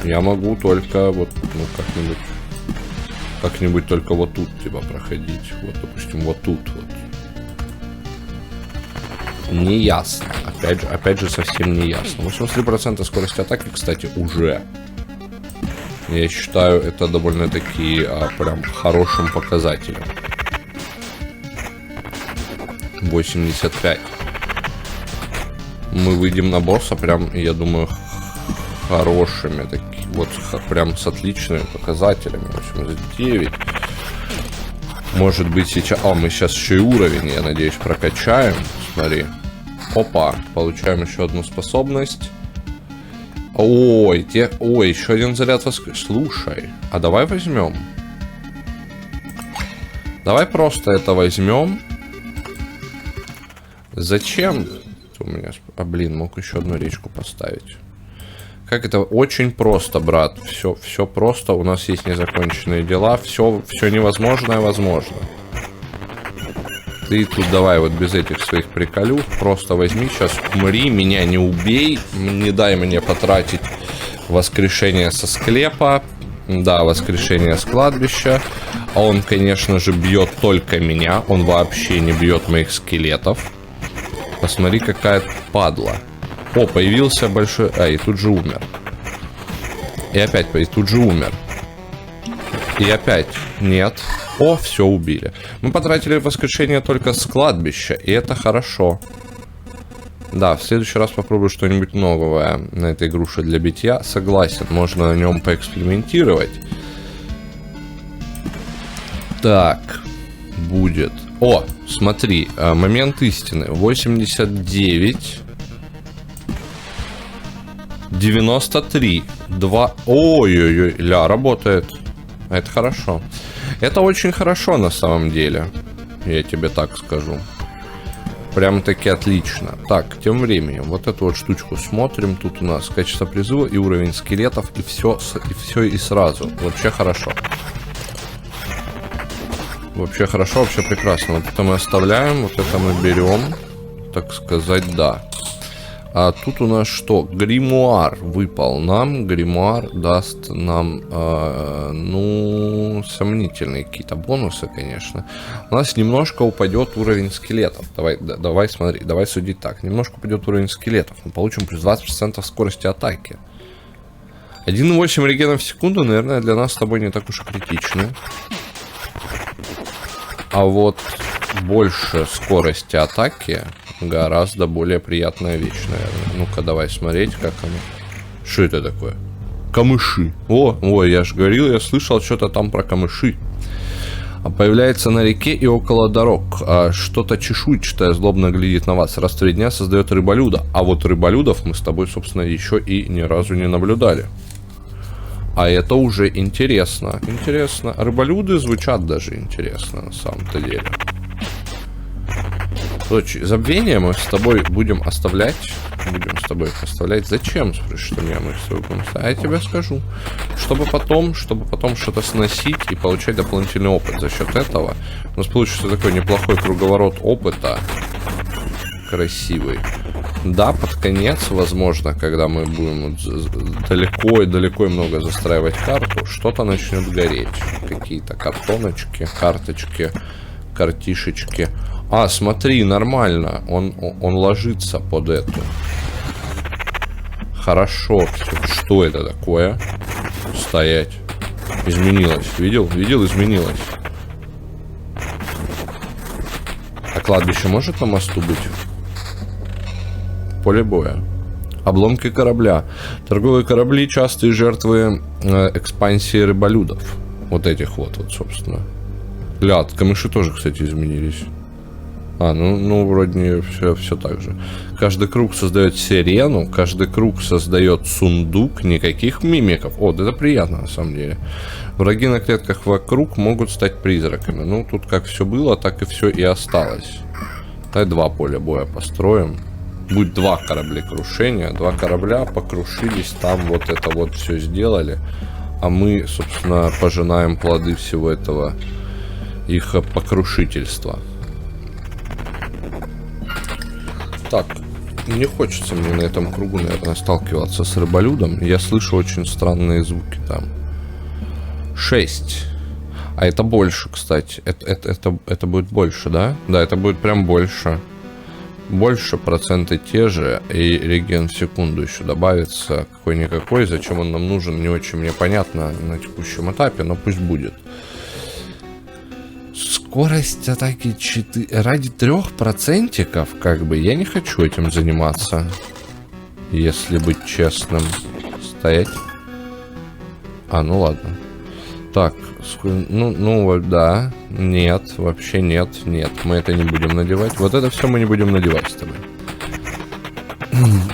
Я могу только вот, ну, как-нибудь только вот тут, типа, проходить. Вот, допустим, вот тут вот. Не ясно. Опять же, совсем не ясно. 83% скорости атаки, кстати, уже. Я считаю, это довольно-таки прям хорошим показателем. 85. Мы выйдем на босса прям, я думаю, хорошими такими. Вот прям с отличными показателями. 89. Может быть сейчас... мы сейчас еще и уровень, я надеюсь, прокачаем. Смотри. Опа. Получаем еще одну способность. Ой, еще один заряд воскрес. Слушай, а давай возьмем. Давай просто это возьмем. Зачем? У меня... блин, мог еще одну речку поставить. Как это? Очень просто, брат. Все просто. У нас есть незаконченные дела. Все невозможное возможно. Ты тут давай вот без этих своих приколюх. Просто возьми сейчас, умри, меня не убей. Не дай мне потратить воскрешение со склепа. Да, воскрешение с кладбища. А он, конечно же, бьет только меня. Он вообще не бьет моих скелетов. Посмотри, какая падла. О, появился большой... и тут же умер. И опять, и тут же умер. И опять. Нет. О, все, убили. Мы потратили воскрешение только с кладбища, и это хорошо. Да, в следующий раз попробую что-нибудь новое на этой игруше для битья. Согласен, можно на нем поэкспериментировать. Так, будет. О, смотри, момент истины. 89. 93. 2. Ой-ой-ой, ля, работает. Это хорошо. Это очень хорошо на самом деле. Я тебе так скажу. Прям-таки отлично. Так, тем временем, вот эту вот штучку смотрим. Тут у нас качество призыва и уровень скелетов. И все и сразу. Вообще хорошо. Вообще хорошо, вообще прекрасно. Вот это мы оставляем, вот это мы берем. Так сказать, да. А тут у нас что? Гримуар выпал нам. Гримуар даст нам, ну, сомнительные какие-то бонусы, конечно. У нас немножко упадет уровень скелетов. Давай смотри, давай судить так. Немножко упадет уровень скелетов. Мы получим плюс 20% скорости атаки. 1,8 регенов в секунду, наверное, для нас с тобой не так уж и критичны. А вот больше скорости атаки гораздо более приятная вещь, наверное. Ну-ка, давай смотреть, как оно. Что это такое? Камыши. Ой, я же говорил, я слышал что-то там про камыши. Появляется на реке и около дорог. Что-то чешуйчатое злобно глядит на вас. Раз в 3 дня создает рыболюда. А вот рыболюдов мы с тобой, собственно, еще и ни разу не наблюдали. А это уже интересно. Интересно. Рыболюды звучат даже интересно, на самом-то деле. Короче, забвение мы с тобой будем оставлять. Зачем, спрашиваешь ты меня? Мы с тобой будем оставлять. А я тебе скажу. Чтобы потом что-то сносить и получать дополнительный опыт. За счет этого у нас получится такой неплохой круговорот опыта. Красивый. Да, под конец, возможно, когда мы будем далеко и много застраивать карту, что-то начнет гореть. Какие-то картоночки, карточки, картишечки. А, смотри, нормально. Он ложится под эту. Хорошо. Что это такое? Стоять. Изменилось. Видел? Видел? Изменилось. А кладбище может на мосту быть? Поле боя. Обломки корабля. Торговые корабли частые жертвы экспансии рыболюдов. Вот этих вот, собственно. Ляд, камыши тоже, кстати, изменились. Ну вроде все так же. Каждый круг создает сирену, каждый круг создает сундук, никаких мимиков. О, это приятно на самом деле. Враги на клетках вокруг могут стать призраками. Ну, тут как все было, так и все и осталось. Давай 2 поля боя построим. Будет 2 кораблекрушения. 2 корабля покрушились, там вот это вот все сделали. А мы, собственно, пожинаем плоды всего этого их покрушительства. Так, не хочется мне на этом кругу, наверное, сталкиваться с рыболюдом. Я слышу очень странные звуки там. 6. А это больше, кстати. Это будет больше, да? Да, это будет прям больше. Больше, проценты те же. И реген в секунду еще добавится. Какой-никакой. Зачем он нам нужен, не очень мне понятно на текущем этапе. Но пусть будет. Скорость атаки 4. Ради 3%, как бы, я не хочу этим заниматься. Если быть честным. Стоять. Ну ладно. Так, ну да. Нет, вообще нет. Мы это не будем надевать. Вот это все мы не будем надевать с тобой.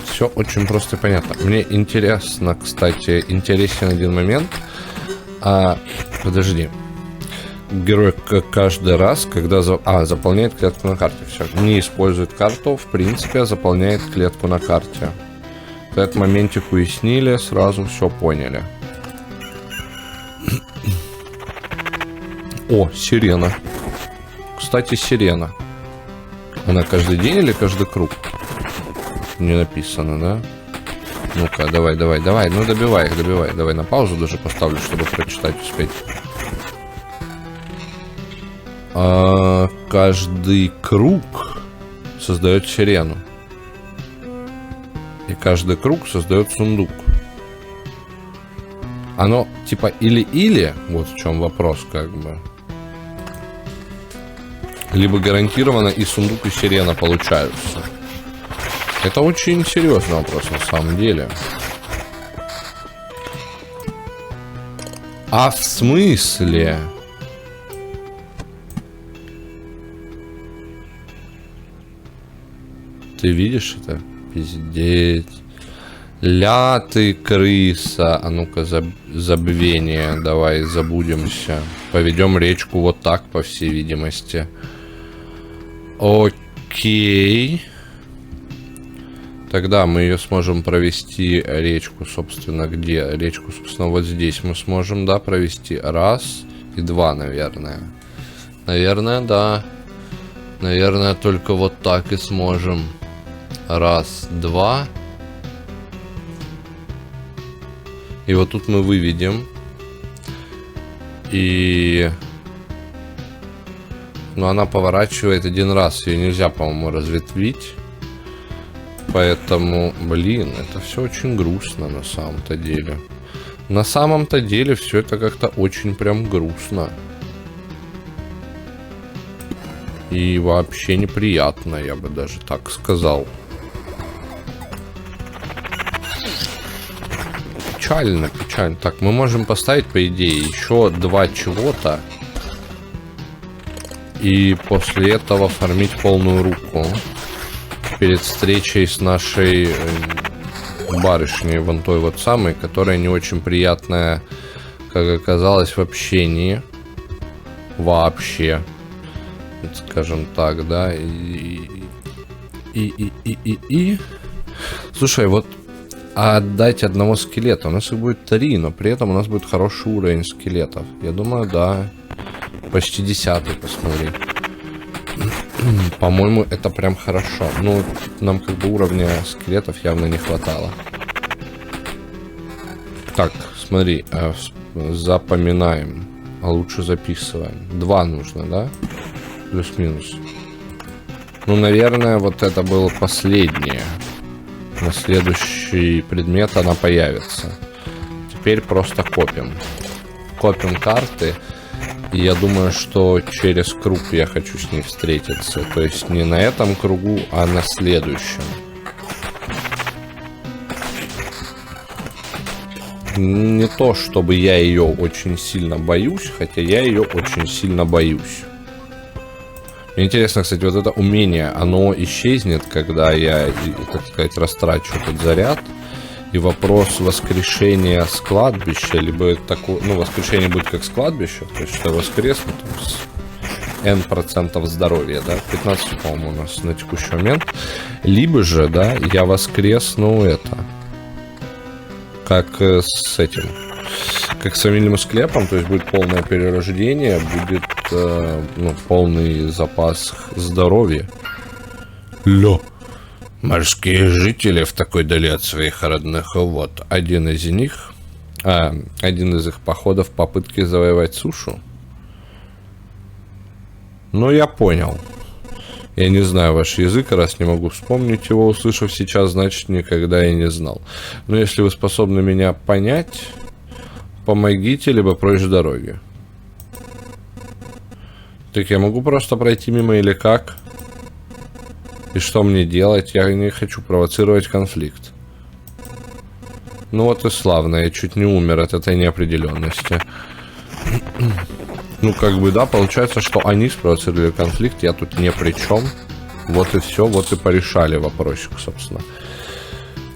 Все очень просто и понятно. Мне интересно, кстати, интересен один момент. Подожди. Герой каждый раз, когда заполняет клетку на карте. Все, не использует карту, в принципе, заполняет клетку на карте. Этот моментик уяснили, сразу все поняли. О, сирена. Кстати, сирена. Она каждый день или каждый круг? Не написано, да? Ну-ка, давай. Ну, добивай их. Давай на паузу даже поставлю, чтобы прочитать успеть. Каждый круг создает сирену. И каждый круг создает сундук. Оно типа или-или, вот в чем вопрос, как бы. Либо гарантированно и сундук, и сирена получаются. Это очень серьезный вопрос на самом деле. А в смысле? Ты видишь это? Пиздец. Ля ты крыса. А ну-ка, забвение. Давай забудемся. Поведем речку вот так, по всей видимости. Окей. Тогда мы ее сможем провести, речку, собственно, где? Речку, собственно, вот здесь мы сможем, да, провести. Раз и два, наверное. Наверное, да. Наверное, только вот так и сможем. Раз, два. И вот тут мы выведем. И... Но она поворачивает один раз. Ее нельзя, по-моему, разветвить. Поэтому, блин, это все очень грустно на самом-то деле. На самом-то деле все это как-то очень прям грустно. И вообще неприятно, я бы даже так сказал. Печально, печально. Так, мы можем поставить, по идее, еще два чего-то. И после этого фармить полную руку. Перед встречей с нашей барышней, вон той вот самой, которая не очень приятная, как оказалось, в общении. Вообще. Скажем так, да. И. Слушай, вот отдать одного скелета. У нас их будет 3, но при этом у нас будет хороший уровень скелетов. Я думаю, да. Почти 10-й, посмотри. По-моему, это прям хорошо. Ну, нам как бы уровня скелетов явно не хватало. Так, смотри, запоминаем. А лучше записываем. 2 нужно, да? Плюс-минус. Ну, наверное, вот это было последнее. На следующий предмет она появится. Теперь просто копим. Копим карты. И я думаю, что через круг я хочу с ней встретиться. То есть не на этом кругу, а на следующем. Не то, чтобы я ее очень сильно боюсь, хотя я ее очень сильно боюсь. Мне интересно, кстати, вот это умение, оно исчезнет, когда я, так сказать, растрачу этот заряд. И вопрос воскрешения с кладбища, либо такое, ну, воскрешение будет как с кладбища, то есть что воскресну там, с N% здоровья, да, 15, по-моему, у нас на текущий момент. Либо же, да, я воскресну это, как с этим, как с фамильным склепом, то есть будет полное перерождение, будет, ну, полный запас здоровья. Лё. Морские жители в такой дали от своих родных, вот, один из их походов — попытки завоевать сушу. Ну, я понял. Я не знаю ваш язык, раз не могу вспомнить его, услышав сейчас, значит, никогда и не знал. Но если вы способны меня понять, помогите, либо прочь дороги. Так я могу просто пройти мимо или как? И что мне делать? Я не хочу провоцировать конфликт. Ну вот и славно, я чуть не умер от этой неопределенности. Ну как бы да, получается, что они спровоцировали конфликт, я тут ни при чем. Вот и все, вот и порешали вопросик, собственно.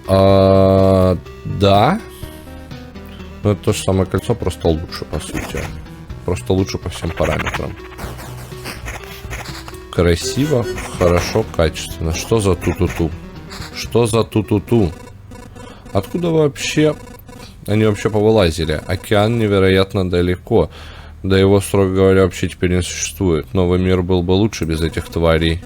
Да. Ну это то же самое кольцо, просто лучше, по сути. Просто лучше по всем параметрам. Красиво, хорошо, качественно. Что за ту-ту-ту? Что за ту-ту-ту? Откуда вообще они вообще повылазили? Океан невероятно далеко. Да его, строго говоря, вообще теперь не существует. Новый мир был бы лучше без этих тварей.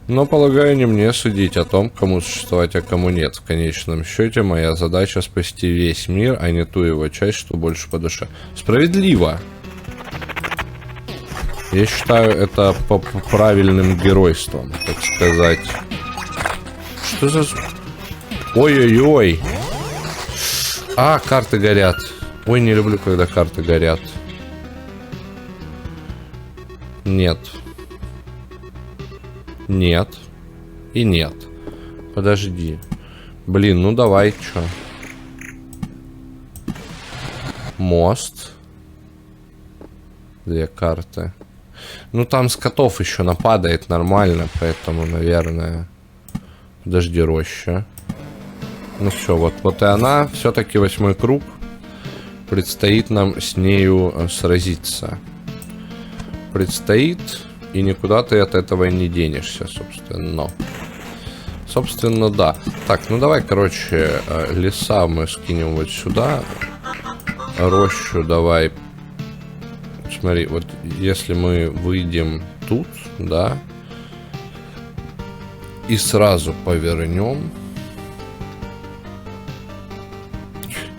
Но, полагаю, не мне судить о том, кому существовать, а кому нет. В конечном счете, моя задача — спасти весь мир, а не ту его часть, что больше по душе. Справедливо! Я считаю это правильным геройством, так сказать. Что за... Ой-ой-ой. А, карты горят. Ой, не люблю, когда карты горят. Нет. Нет. И нет. Подожди. Блин, ну давай, чё? Мост. 2 карты. Ну там с котов еще нападает нормально, поэтому, наверное... Подожди, роща. Ну все, вот и она. Все-таки 8-й круг. Предстоит нам с нею сразиться. Предстоит, и никуда ты от этого не денешься, собственно. Собственно, да. Так, ну давай, короче, леса мы скинем вот сюда. Рощу давай. Смотри, вот если мы выйдем тут, да, и сразу повернем.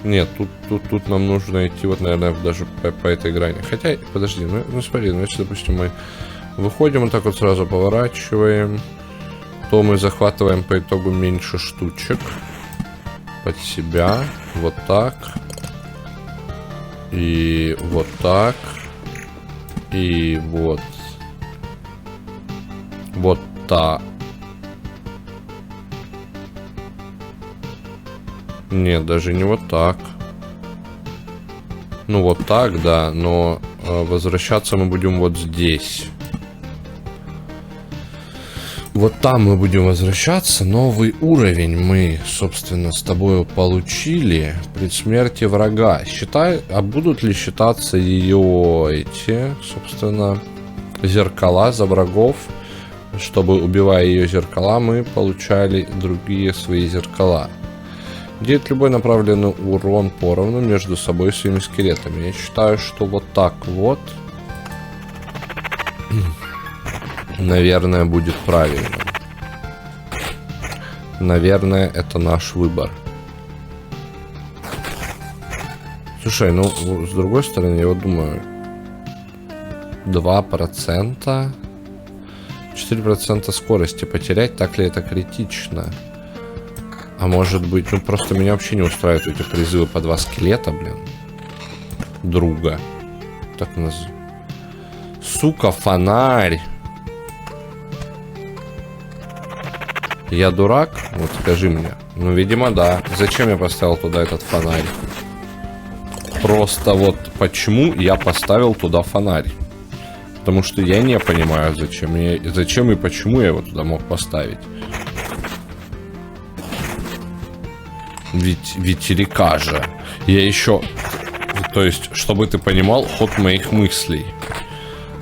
Нет, тут нам нужно идти, вот, наверное, даже по этой грани. Хотя, подожди, ну смотри, ну если, допустим, мы выходим, вот так вот сразу поворачиваем, то мы захватываем по итогу меньше штучек под себя. Вот так. И вот так. И вот. Вот так. Нет, даже не вот так. Ну вот так, да, но возвращаться мы будем вот здесь. Вот там мы будем возвращаться. Новый уровень мы, собственно, с тобой получили. Предсмертие врага. Считай, а будут ли считаться ее эти, собственно, зеркала за врагов? Чтобы, убивая ее зеркала, мы получали другие свои зеркала. Делит любой направленный урон поровну между собой и своими скелетами. Я считаю, что вот так вот, наверное, будет правильно. Наверное, это наш выбор. Слушай, ну, с другой стороны, я вот думаю, 2%, 4% скорости потерять, так ли это критично? А может быть, ну просто меня вообще не устраивают эти призывы по 2 скелета, блин. Друга. Так называется. Сука, фонарь. Я дурак? Вот скажи мне. Ну, видимо, да. Зачем я поставил туда этот фонарь? Просто вот почему я поставил туда фонарь? Потому что я не понимаю, зачем и почему я его туда мог поставить. Ведь река же. Я еще... То есть, чтобы ты понимал ход моих мыслей.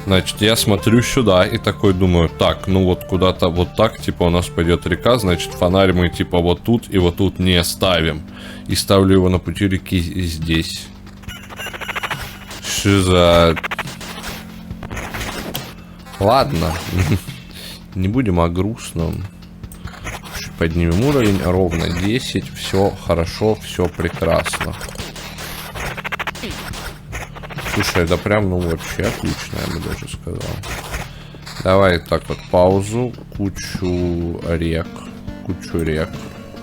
Значит, я смотрю сюда и такой думаю, так, ну вот куда-то вот так, типа у нас пойдет река, значит фонарь мы типа вот тут и вот тут не ставим. И ставлю его на пути реки здесь. Что за... Ладно. Не будем о грустном. Поднимем уровень, ровно 10. Все хорошо, все прекрасно. Слушай, да прям, ну вообще отлично, я бы даже сказал. Давай так вот, паузу. Кучу рек.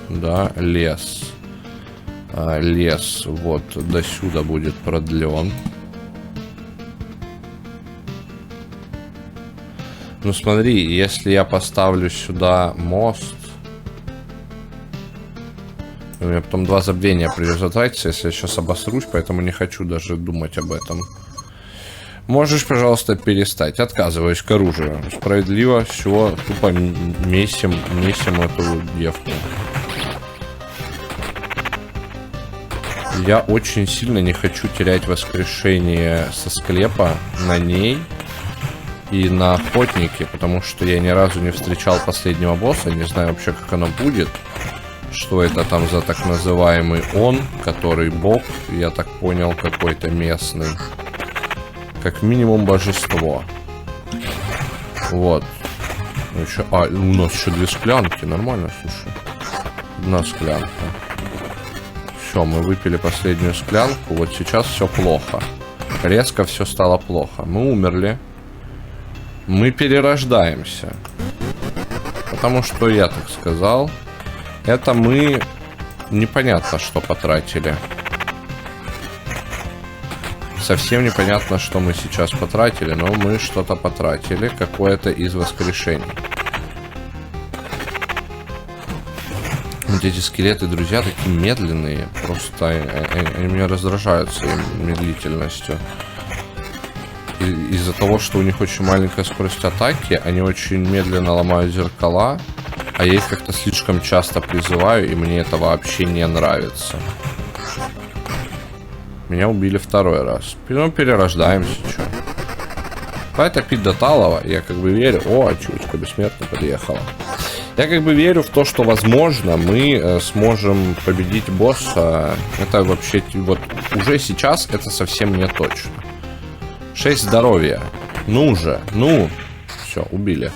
Да, лес. Лес вот до сюда будет продлен. Ну смотри, если я поставлю сюда мост, у меня потом 2 забвения придется тратиться, если я сейчас обосрусь, поэтому не хочу даже думать об этом. Можешь, пожалуйста, перестать. Отказываюсь к оружию. Справедливо, все, тупо месим эту девку. Я очень сильно не хочу терять воскрешение со склепа на ней и на охотнике, потому что я ни разу не встречал последнего босса, не знаю вообще, как оно будет. Что это там за так называемый он, который бог, я так понял, какой-то местный. Как минимум божество. Вот. Ну, еще... А, у нас еще 2 склянки, нормально, слушай. 1 склянка. Все, мы выпили последнюю склянку, вот сейчас все плохо. Резко все стало плохо. Мы умерли. Мы перерождаемся. Потому что я так сказал. Это мы непонятно что потратили. Совсем непонятно, что мы сейчас потратили, но мы что-то потратили. Какое-то из воскрешений. Вот эти скелеты, друзья, такие медленные. Просто они меня раздражают своей медлительностью. Из-за того, что у них очень маленькая скорость атаки, они очень медленно ломают зеркала, а я их как-то слишком часто призываю, и мне это вообще не нравится. Меня убили второй раз. Ну, перерождаемся, что. Файта Пида Талова, я как бы верю... О, чувачка бессмертно подъехала. Я как бы верю в то, что, возможно, мы сможем победить босса. Это вообще... Вот уже сейчас это совсем не точно. 6 здоровья. Ну же, ну. Все, убили.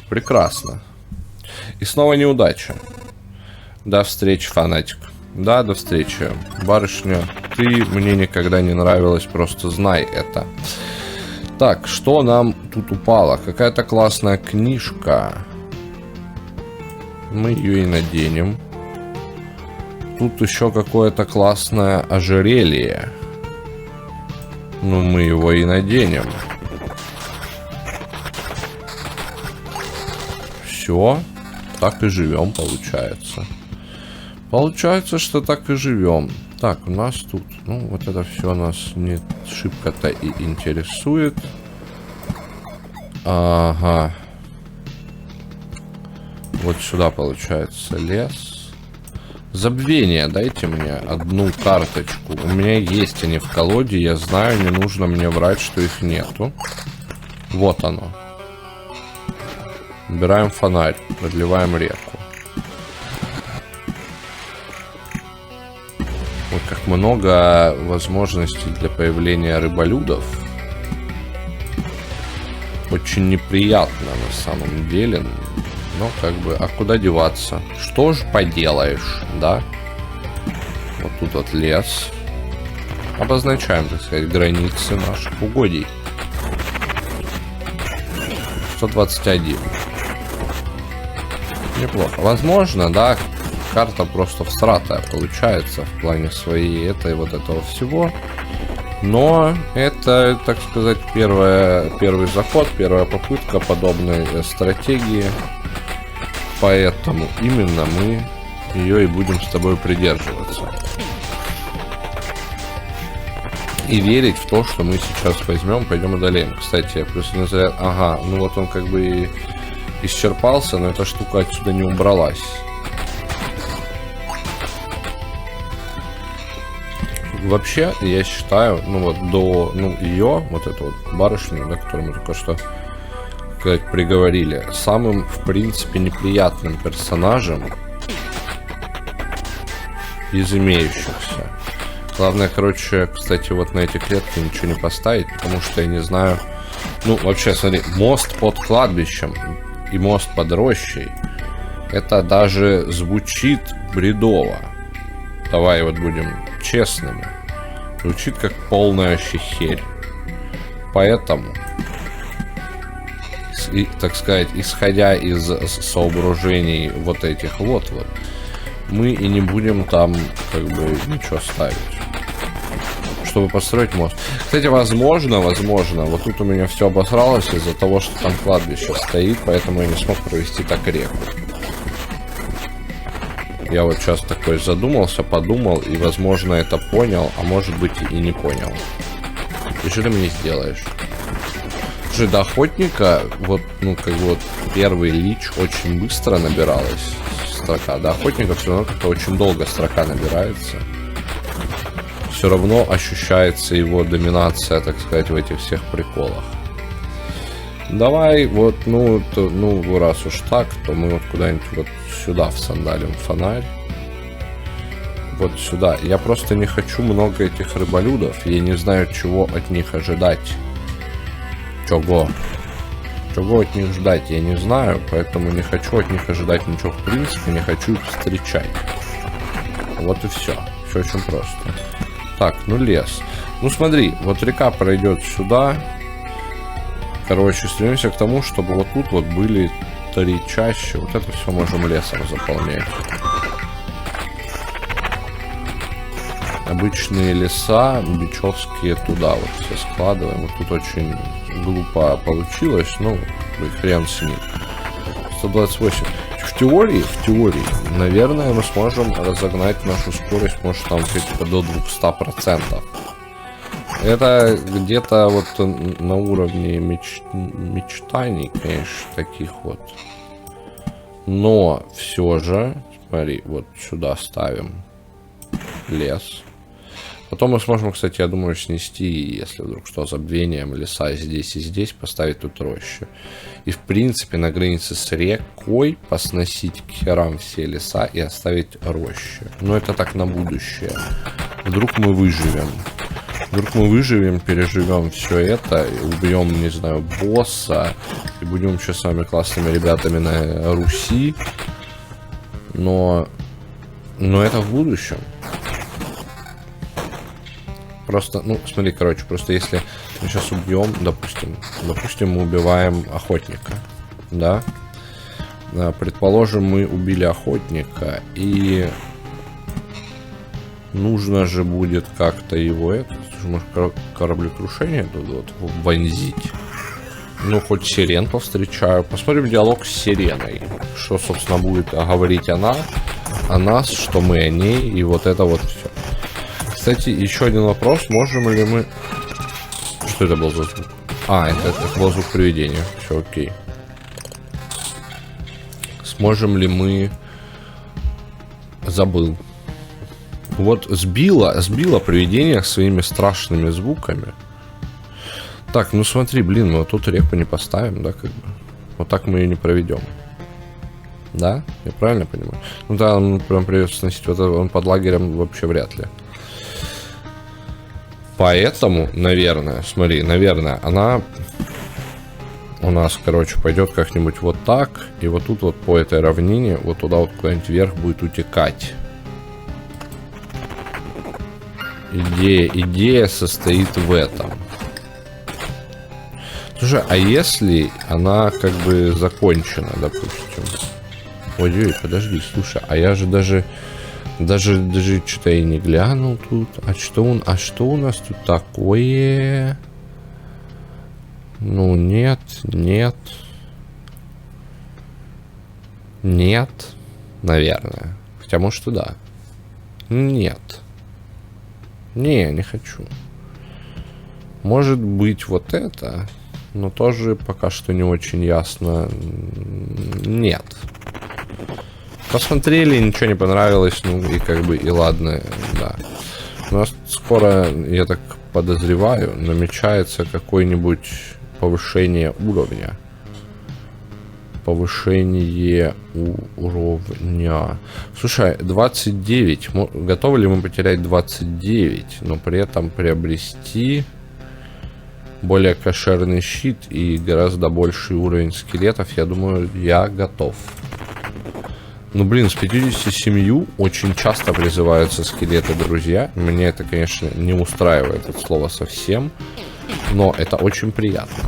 Прекрасно. И снова неудача. До встречи, фанатик. Да, до встречи. Барышня, ты мне никогда не нравилась, просто знай это. Так, что нам тут упало? Какая-то классная книжка. Мы ее и наденем. Тут еще какое-то классное ожерелье. Ну, мы его и наденем. Все. Так и живем, получается. Получается, что так и живем. Так, у нас тут... Ну, вот это все нас не шибко-то и интересует. Ага. Вот сюда, получается, лес. Забвение. Дайте мне одну карточку. У меня есть они в колоде. Я знаю, не нужно мне врать, что их нету. Вот оно. Убираем фонарь. Продлеваем реку. Вот как много возможностей для появления рыболюдов. Очень неприятно на самом деле. Но как бы, а куда деваться? Что ж поделаешь, да? Вот тут вот лес. Обозначаем, так сказать, границы наших угодий. 121. Неплохо. Возможно, да, карта просто всратая получается в плане своей этой вот этого всего. Но это, так сказать, первый заход, первая попытка подобной стратегии. Поэтому именно мы ее и будем с тобой придерживаться. И верить в то, что мы сейчас возьмем, пойдем одолеем. Кстати, плюс не заряд... Ага, ну вот он как бы и исчерпался, но эта штука отсюда не убралась. Вообще, я считаю, ну вот до ее, вот эту вот барышню, да, которую мы только что, как приговорили, самым, в принципе, неприятным персонажем из имеющихся. Главное, короче, кстати, вот на эти клетки ничего не поставить, потому что я не знаю... Ну, вообще, смотри, мост под кладбищем и мост под рощей, это даже звучит бредово. Давай вот будем честными. Звучит как полная щехерь. Поэтому, так сказать, исходя из соображений вот этих вот, мы и не будем там как бы ничего ставить, чтобы построить мост. Кстати, возможно, вот тут у меня все обосралось из-за того, что там кладбище стоит, поэтому я не смог провести так реку. Я вот сейчас такой задумался, подумал, и, возможно, это понял, а может быть и не понял. И что ты мне сделаешь? Слушай, до охотника, вот, ну, как бы вот, первый лич очень быстро набиралась строка. До охотника все равно как-то очень долго строка набирается. Все равно ощущается его доминация, так сказать, в этих всех приколах. Давай, вот, ну, раз уж так, то мы вот куда-нибудь вот сюда всандалим фонарь. Вот сюда. Я просто не хочу много этих рыболюдов. Я не знаю, чего от них ожидать. Чего от них ждать, я не знаю. Поэтому не хочу от них ожидать ничего в принципе. Не хочу их встречать. Вот и все. Все очень просто. Так, ну лес. Ну смотри, вот река пройдет сюда. Короче, стремимся к тому, чтобы вот тут вот были 3 чаще. Вот это все можем лесом заполнять. Обычные леса, бичевские туда вот все складываем. Вот тут очень глупо получилось, ну, хрен с ним. 128. в теории, наверное, мы сможем разогнать нашу скорость, может, там типа до 200%. Это где-то вот на уровне мечтаний, конечно, таких вот. Но все же, смотри, вот сюда ставим лес. Потом мы сможем, кстати, я думаю, снести, если вдруг что, забвением леса здесь и здесь, поставить тут рощу. И, в принципе, на границе с рекой посносить к херам все леса и оставить рощу. Но это так на будущее. Вдруг мы выживем. Вдруг мы выживем, переживем все это, убьем, не знаю, босса, и будем еще самыми классными ребятами на Руси. Но это в будущем. Просто, ну, смотри, короче, просто если мы сейчас убьем, допустим, мы убиваем охотника, да? Предположим, мы убили охотника, и нужно же будет как-то его, может, кораблекрушение тут вот вонзить. Ну, хоть сирен повстречаю. Посмотрим диалог с сиреной. Что, собственно, будет говорить она о нас, что мы о ней, и вот это вот все. Кстати, еще один вопрос. Можем ли мы... Что это был за звук? А, это был звук привидения. Все окей. Сможем ли мы... Забыл. Вот сбила привидение своими страшными звуками. Так, ну смотри, блин, мы вот тут реку не поставим, да, как бы. Вот так мы ее не проведем. Да? Я правильно понимаю? Ну да, он прям придется сносить. Вот он под лагерем вообще вряд ли. Поэтому, наверное, смотри, наверное, она у нас, короче, пойдет как-нибудь вот так. И вот тут вот по этой равнине, вот туда вот куда-нибудь вверх будет утекать. Идея состоит в этом. Слушай, а если она как бы закончена, допустим? Ой, подожди, слушай, а я же даже что-то и не глянул тут. А что у нас тут такое? Ну, нет. Нет, наверное. Хотя, может, и да. Нет. Не хочу. Может быть, вот это, но тоже пока что не очень ясно. Нет. Посмотрели, ничего не понравилось, ну и как бы и ладно, да. У нас скоро, я так подозреваю, намечается какое-нибудь повышение уровня. Повышение уровня. Слушай, 29. Готовы ли мы потерять 29, но при этом приобрести более кошерный щит и гораздо больший уровень скелетов? Я думаю, я готов. Ну, блин, с 57 очень часто призываются скелеты, друзья. Меня это, конечно, не устраивает от слова совсем, но это очень приятно.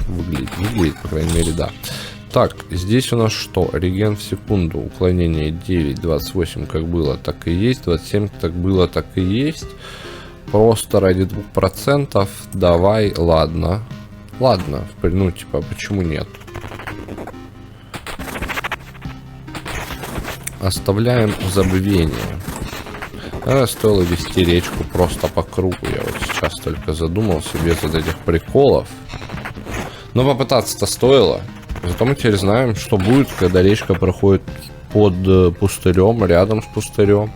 Выглядит, по крайней мере, да. Так, здесь у нас что? Реген в секунду, уклонение 9, 28 как было, так и есть, 27 как было, так и есть. Просто ради 2%, давай, ладно. Ладно, ну, типа, почему нет? Оставляем забвение. Наверное, стоило вести речку просто по кругу. Я вот сейчас только задумался без вот этих приколов. Но попытаться-то стоило. Зато мы теперь знаем, что будет, когда речка проходит под пустырем, рядом с пустырем,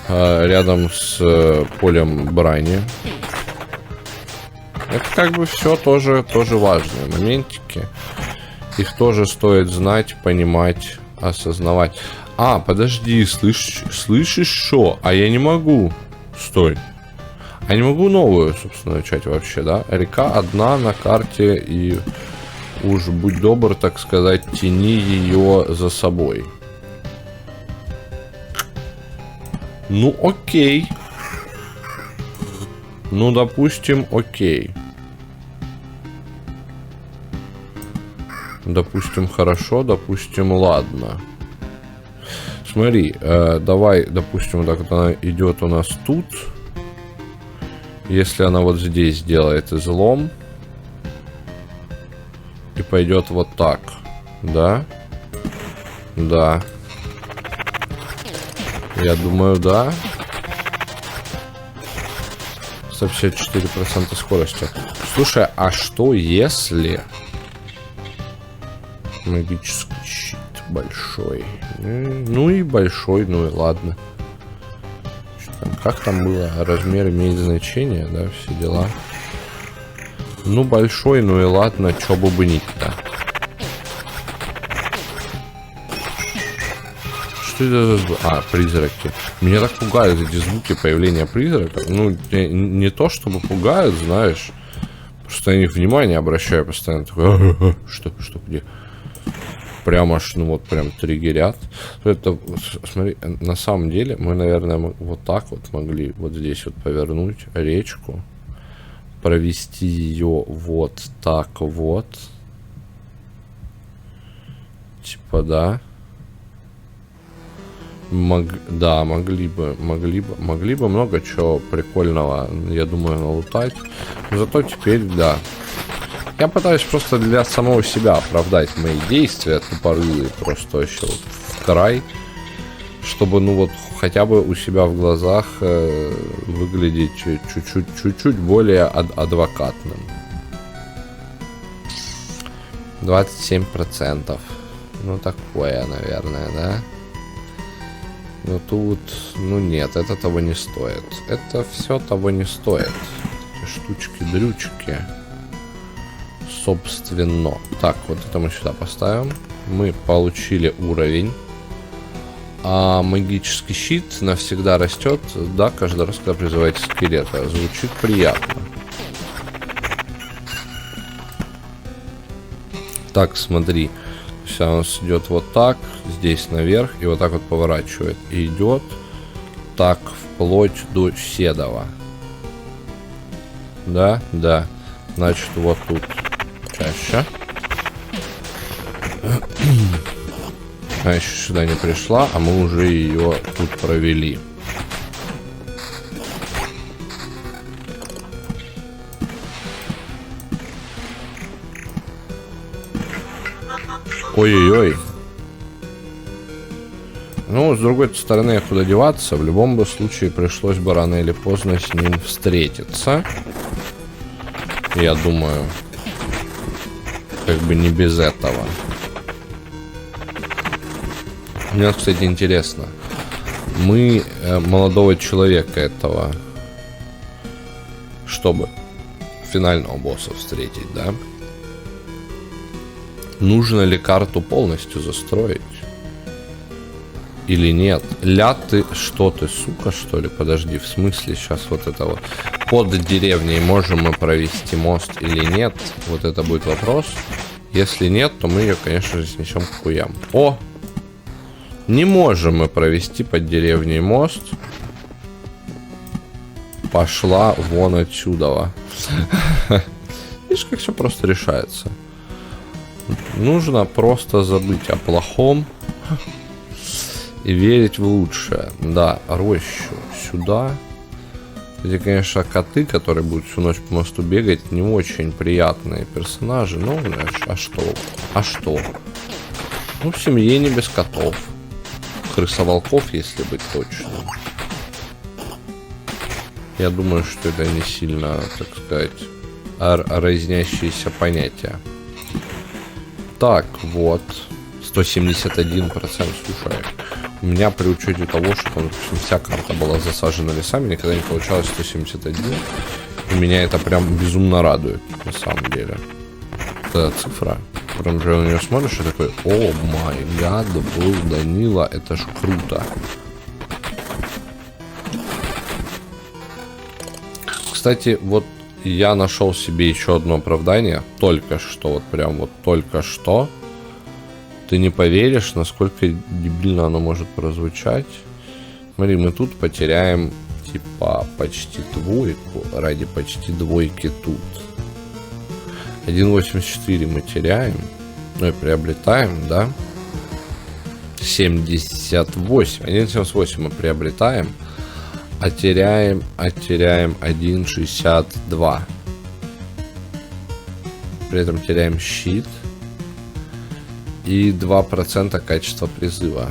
рядом с полем брани. Это как бы все тоже важные моментики. Их тоже стоит знать, понимать, осознавать. А, подожди, слышишь что? А я не могу. Стой. А не могу новую, собственно, начать вообще, да? Река одна на карте, и уж будь добр, так сказать, тяни ее за собой. Ну, окей. Ну, допустим, окей. Допустим, хорошо, допустим, ладно. Смотри, давай, допустим, так вот она идет у нас тут. Если она вот здесь сделает излом и пойдет вот так, да? Да. Я думаю, да. 154% скорости. Слушай, а что если... Магический щит большой. Ну и большой, ну и ладно. Как там было? Размер имеет значение, да, все дела. Ну, большой, ну и ладно, чё бы бубнить-то. Что это за звуки? А, призраки. Меня так пугают эти звуки появления призраков. Ну, не то, чтобы пугают, знаешь. Просто я на них внимание обращаю постоянно. Такой, что, где? Прям аж, ну вот, прям триггерят. Это, смотри, на самом деле мы, наверное, вот так вот могли вот здесь вот повернуть речку. Провести ее вот так вот. Типа, да. Да, могли бы много чего прикольного, я думаю, налутать. Но зато теперь, да. Я пытаюсь просто для самого себя оправдать мои действия тупорылые, просто вообще вот в край. Чтобы, ну вот, хотя бы у себя в глазах выглядеть чуть-чуть более адвокатным. 27%. Ну, такое, наверное, да? Но тут, ну нет, это того не стоит. Это все того не стоит. Эти штучки-дрючки. Собственно. Так, вот это мы сюда поставим. Мы получили уровень. А магический щит навсегда растет, да, каждый раз, когда призываете скелета. Звучит приятно. Так, смотри. Сейчас у нас идет вот так, здесь наверх, и вот так вот поворачивает. И идет так вплоть до Седова. Да, да. Значит, вот тут чаще. Она еще сюда не пришла, а мы уже ее тут провели. Ой-ой-ой. Ну, с другой стороны, куда деваться? В любом бы случае пришлось бы рано или поздно с ним встретиться. Я думаю, как бы не без этого. Мне, кстати, интересно. Мы молодого человека этого, чтобы финального босса встретить, да? Нужно ли карту полностью застроить? Или нет? Ля ты, что ты, сука, что ли? Подожди, в смысле сейчас вот это вот. Под деревней можем мы провести мост или нет? Вот это будет вопрос. Если нет, то мы ее, конечно же, снесем к хуям. О! Не можем мы провести под деревней мост. Пошла вон отсюда. Видишь, как все просто решается. Нужно просто забыть о плохом и верить в лучшее. Да, рощу сюда. Эти, конечно, коты, которые будут всю ночь по мосту бегать, не очень приятные персонажи. Ну, а что? А что? Ну, в семье не без котов. Крысоволков, если быть точным. Я думаю, что это не сильно, так сказать, разнящиеся понятия. Так, вот. 171%. Слушай, у меня при учете того, что, допустим, вся карта была засажена лесами, никогда не получалось 171. И меня это прям безумно радует, на самом деле. Это цифра. Прям же на нее смотришь и такой: о май гад, был Данила, это ж круто. Кстати, вот я нашел себе еще одно оправдание. Только что, вот прям вот только что. Ты не поверишь, насколько дебильно оно может прозвучать. Смотри, мы тут потеряем типа почти двойку. Ради почти двойки тут. 1.84 мы теряем. Ну и приобретаем, да? 78. 1.78 мы приобретаем. А теряем 1.62. При этом теряем щит. И 2% качества призыва.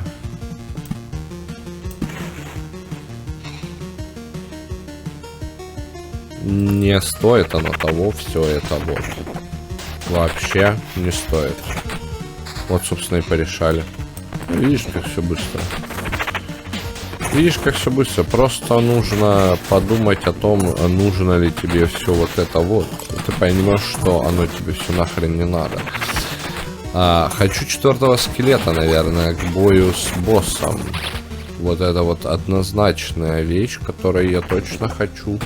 Не стоит оно того, все это вот. Вообще не стоит. Вот, собственно, и порешали. Видишь, как все быстро. Видишь, как все быстро. Просто нужно подумать о том, нужно ли тебе все вот это вот. Ты поймешь, что оно тебе все нахрен не надо. Хочу 4-го скелета, наверное, к бою с боссом. Вот это вот однозначная вещь, которую я точно хочу,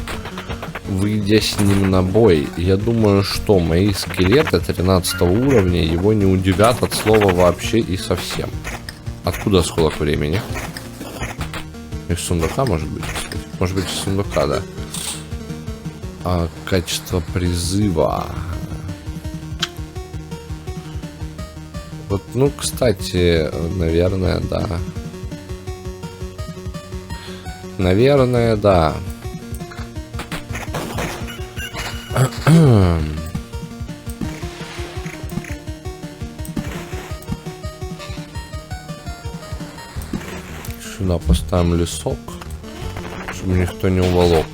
выйдя с ним на бой. Я думаю, что мои скелеты 13 уровня его не удивят от слова вообще и совсем. Откуда осколок времени? Из сундука, может быть? Может быть, из сундука, да. Качество призыва. Вот, ну, кстати, наверное, да. Наверное, да. Сюда поставим лесок, чтобы никто не уволок.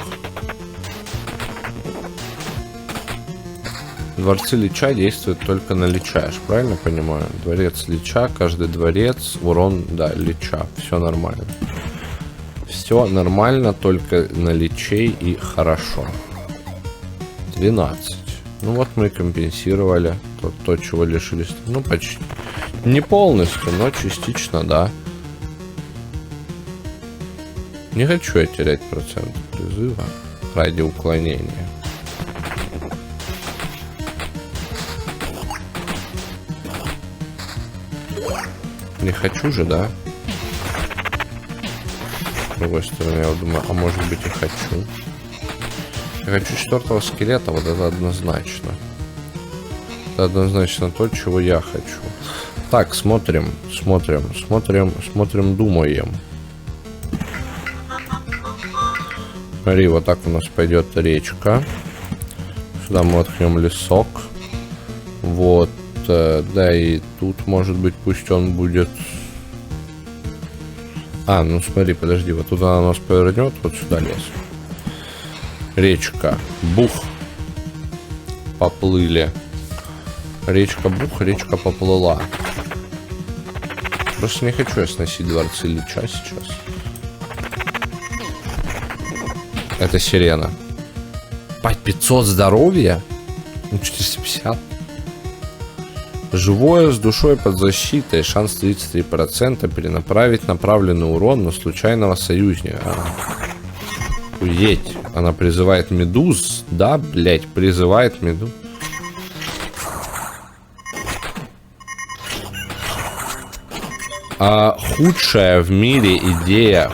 Дворцы Лича действуют только на Лича, я ж правильно понимаю? Дворец Лича, каждый дворец, урон, да, Лича, все нормально. Все нормально, только на Личей и хорошо. 12. Ну вот мы компенсировали то, чего лишились. Ну почти. Не полностью, но частично, да. Не хочу я терять процент призыва ради уклонения. Не хочу же, да? С другой стороны, я думаю, а может быть и хочу. Я хочу 4-го скелета, вот это однозначно. Это однозначно то, чего я хочу. Так, смотрим, думаем. Смотри, вот так у нас пойдет речка. Сюда мы воткнем лесок. Вот, да, и тут, может быть, пусть он будет... ну смотри, подожди, вот туда она нас повернет, вот сюда лес. Речка. Бух. Поплыли. Речка бух, речка поплыла. Просто не хочу я сносить дворцы Лича сейчас. Это сирена. 500 здоровья? Ну, 450. Живое с душой под защитой. Шанс 33% перенаправить направленный урон на случайного союзника. Охуеть. Она призывает медуз. Да, блять, призывает медуз. Худшая в мире идея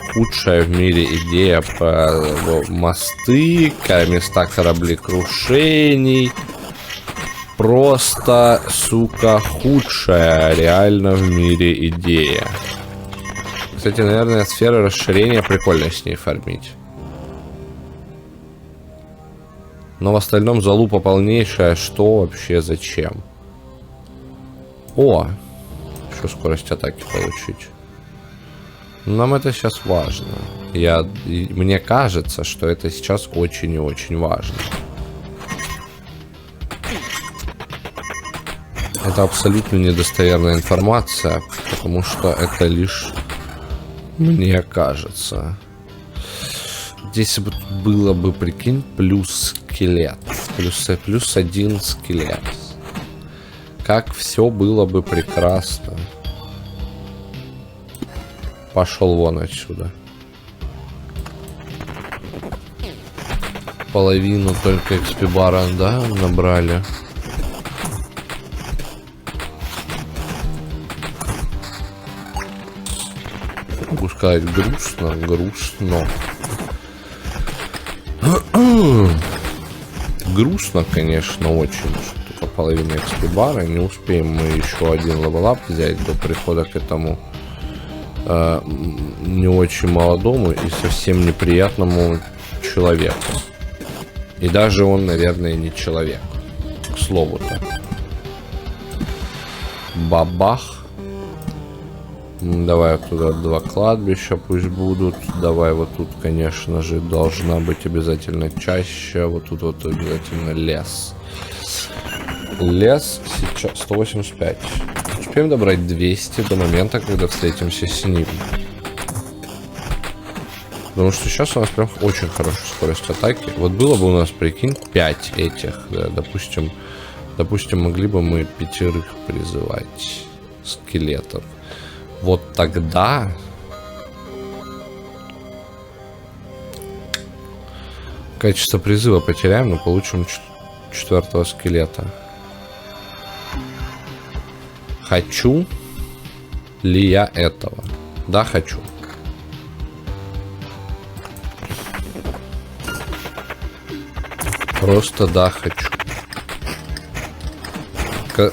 по мосты, места кораблекрушений. Просто, сука, худшая реально в мире идея. Кстати, наверное, сфера расширения прикольно с ней фармить. Но в остальном залупа полнейшая. Что вообще, зачем? О! Еще скорость атаки получить. Нам это сейчас важно. Мне кажется, что это сейчас очень и очень важно. Это абсолютно недостоверная информация, потому что это лишь мне кажется. Здесь было бы, прикинь, плюс скелет. Плюс 1 скелет. Как все было бы прекрасно. Пошел вон отсюда. Половину только экспибара, да, набрали. Могу сказать, грустно. Грустно, конечно, очень. Только половина экспибара. Не успеем мы еще один левелап взять до прихода к этому не очень молодому и совсем неприятному человеку. И даже он, наверное, не человек. К слову-то. Бабах. Давай туда 2 кладбища пусть будут. Давай вот тут, конечно же, должна быть обязательно чаще. Вот тут вот обязательно лес. Лес сейчас 185. Успеем добрать 200 до момента, когда встретимся с ним. Потому что сейчас у нас прям очень хорошая скорость атаки. Вот было бы у нас, прикинь, 5 этих. Да, допустим, могли бы мы 5 призывать скелетов. Вот тогда... Качество призыва потеряем, но получим 4-го скелета. Хочу ли я этого? Да, хочу. Просто да, хочу.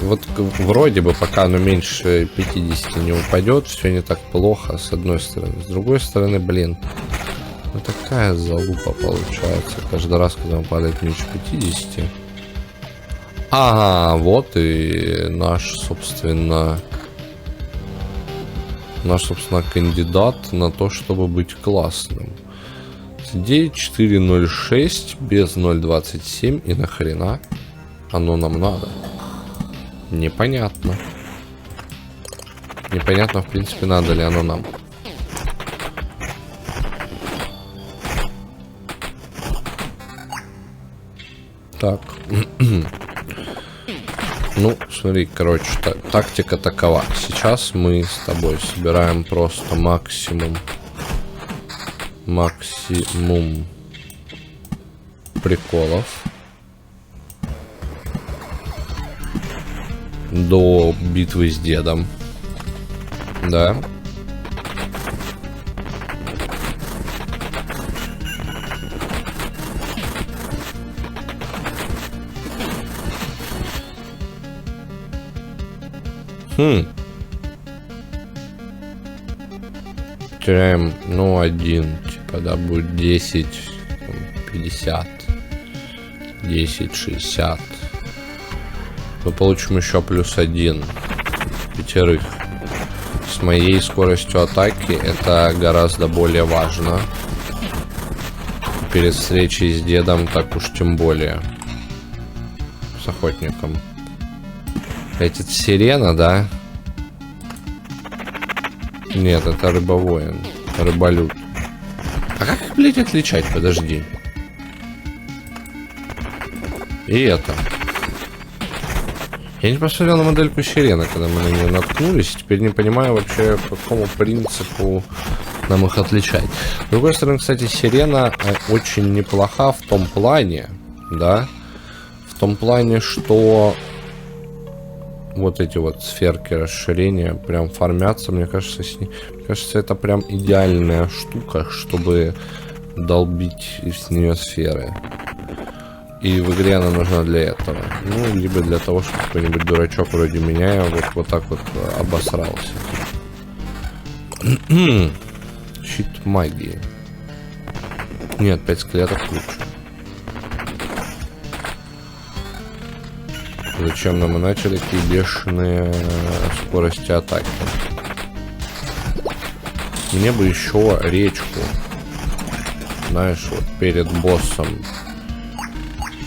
Вот вроде бы пока оно меньше 50 не упадет, все не так плохо, с одной стороны. С другой стороны, блин, ну такая залупа получается. Каждый раз, когда он падает меньше 50. Ага, вот и наш, собственно, кандидат на то, чтобы быть классным. 9406 без 0.27, и нахрена оно нам надо? Непонятно. Непонятно, в принципе, надо ли оно нам. Так. Ну, смотри, короче, тактика такова. Сейчас мы с тобой собираем просто максимум приколов до битвы с дедом. Да. Теряем, ну, 1, типа, да, будет 10, 50, 10, 60. Мы получим еще плюс 1. 5. С моей скоростью атаки это гораздо более важно. Перед встречей с дедом так уж тем более. С охотником. Это сирена, да? Нет, это рыбовоин. Рыболюд. А как их, блядь, отличать? Подожди. И это. Я не посмотрел на модельку сирены, когда мы на нее наткнулись. Теперь не понимаю вообще, по какому принципу нам их отличать. С другой стороны, кстати, сирена очень неплоха в том плане, да? В том плане, что вот эти вот сферки расширения прям фармятся, мне кажется, это прям идеальная штука, чтобы долбить с нее сферы. И в игре она нужна для этого. Ну, либо для того, чтобы какой-нибудь дурачок вроде меня вот так вот обосрался. Щит магии. Нет, 5 скелетов лучше. Зачем нам иначе такие бешеные скорости атаки? Мне бы еще речку. Знаешь, вот перед боссом.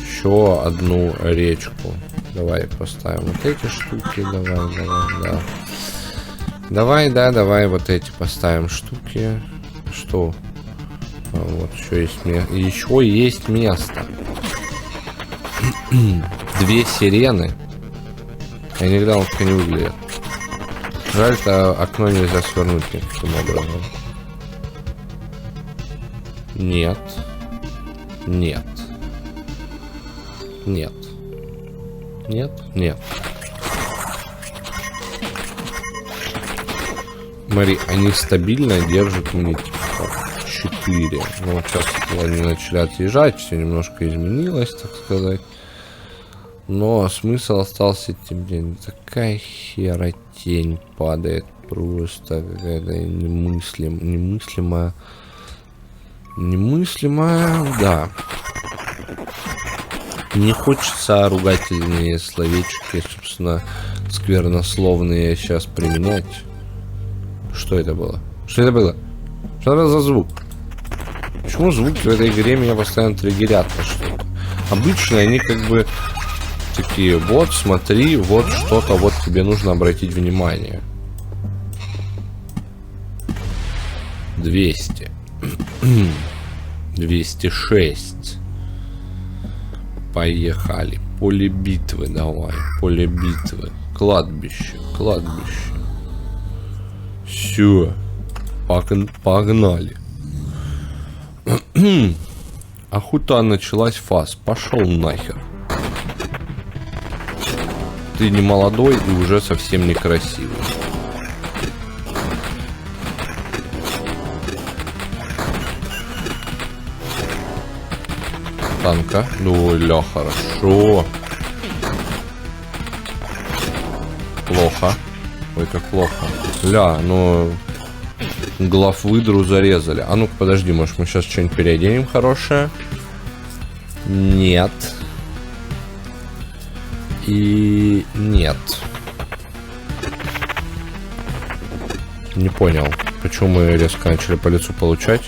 Еще одну речку. Давай поставим вот эти штуки. Давай вот эти поставим штуки. Что? Вот еще есть место. Еще есть место. 2 сирены. Я не глянул, как они выглядят. Жаль, что окно нельзя свернуть никаким образом. Нет. Нет. Нет. Нет. Нет. Смотри, они стабильно держат мне типа 4. Ну вот сейчас они начали отъезжать, все немножко изменилось, так сказать. Но смысл остался тем не такая херотень падает. Просто какая-то немыслимая. Да. Не хочется ругательные словечки, собственно, сквернословные сейчас применять. Что это было? Что это было? Что это за звук? Почему звуки в этой игре меня постоянно триггерят на что-то? Обычно они как бы такие, вот смотри, вот что-то, вот тебе нужно обратить внимание. 200. 206. Поехали. Поле битвы давай. Поле битвы. Кладбище. Кладбище. Все. Погнали. Охота началась, фас. Пошел нахер. Ты не молодой и уже совсем некрасивый. Танка. Ну, ля, хорошо. Плохо. Ой, как плохо. Ля, ну... Главвыдру зарезали. А ну-ка, подожди, может мы сейчас что-нибудь переоденем хорошее? Нет. И... нет. Не понял, почему мы резко начали по лицу получать.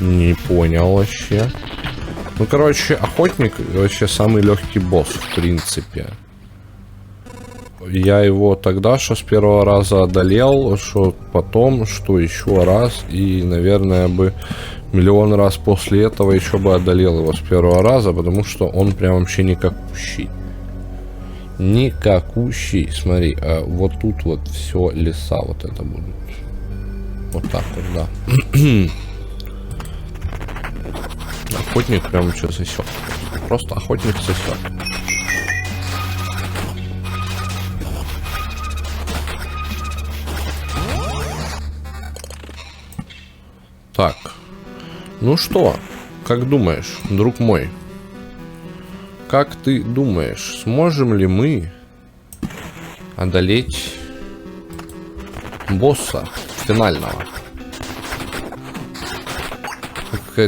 Не понял вообще. Ну, короче, охотник вообще самый легкий босс, в принципе. Я его тогда, что с первого раза одолел, что потом, что еще раз. И, наверное, бы миллион раз после этого еще бы одолел его с первого раза, потому что он прям вообще никакущий. Никакущий. Смотри, а вот тут вот все леса вот это будут. Вот так вот, да. Охотник прям что сосет. Просто охотник сосет. Так. Ну что, как думаешь, друг мой? Как ты думаешь, сможем ли мы одолеть босса финального?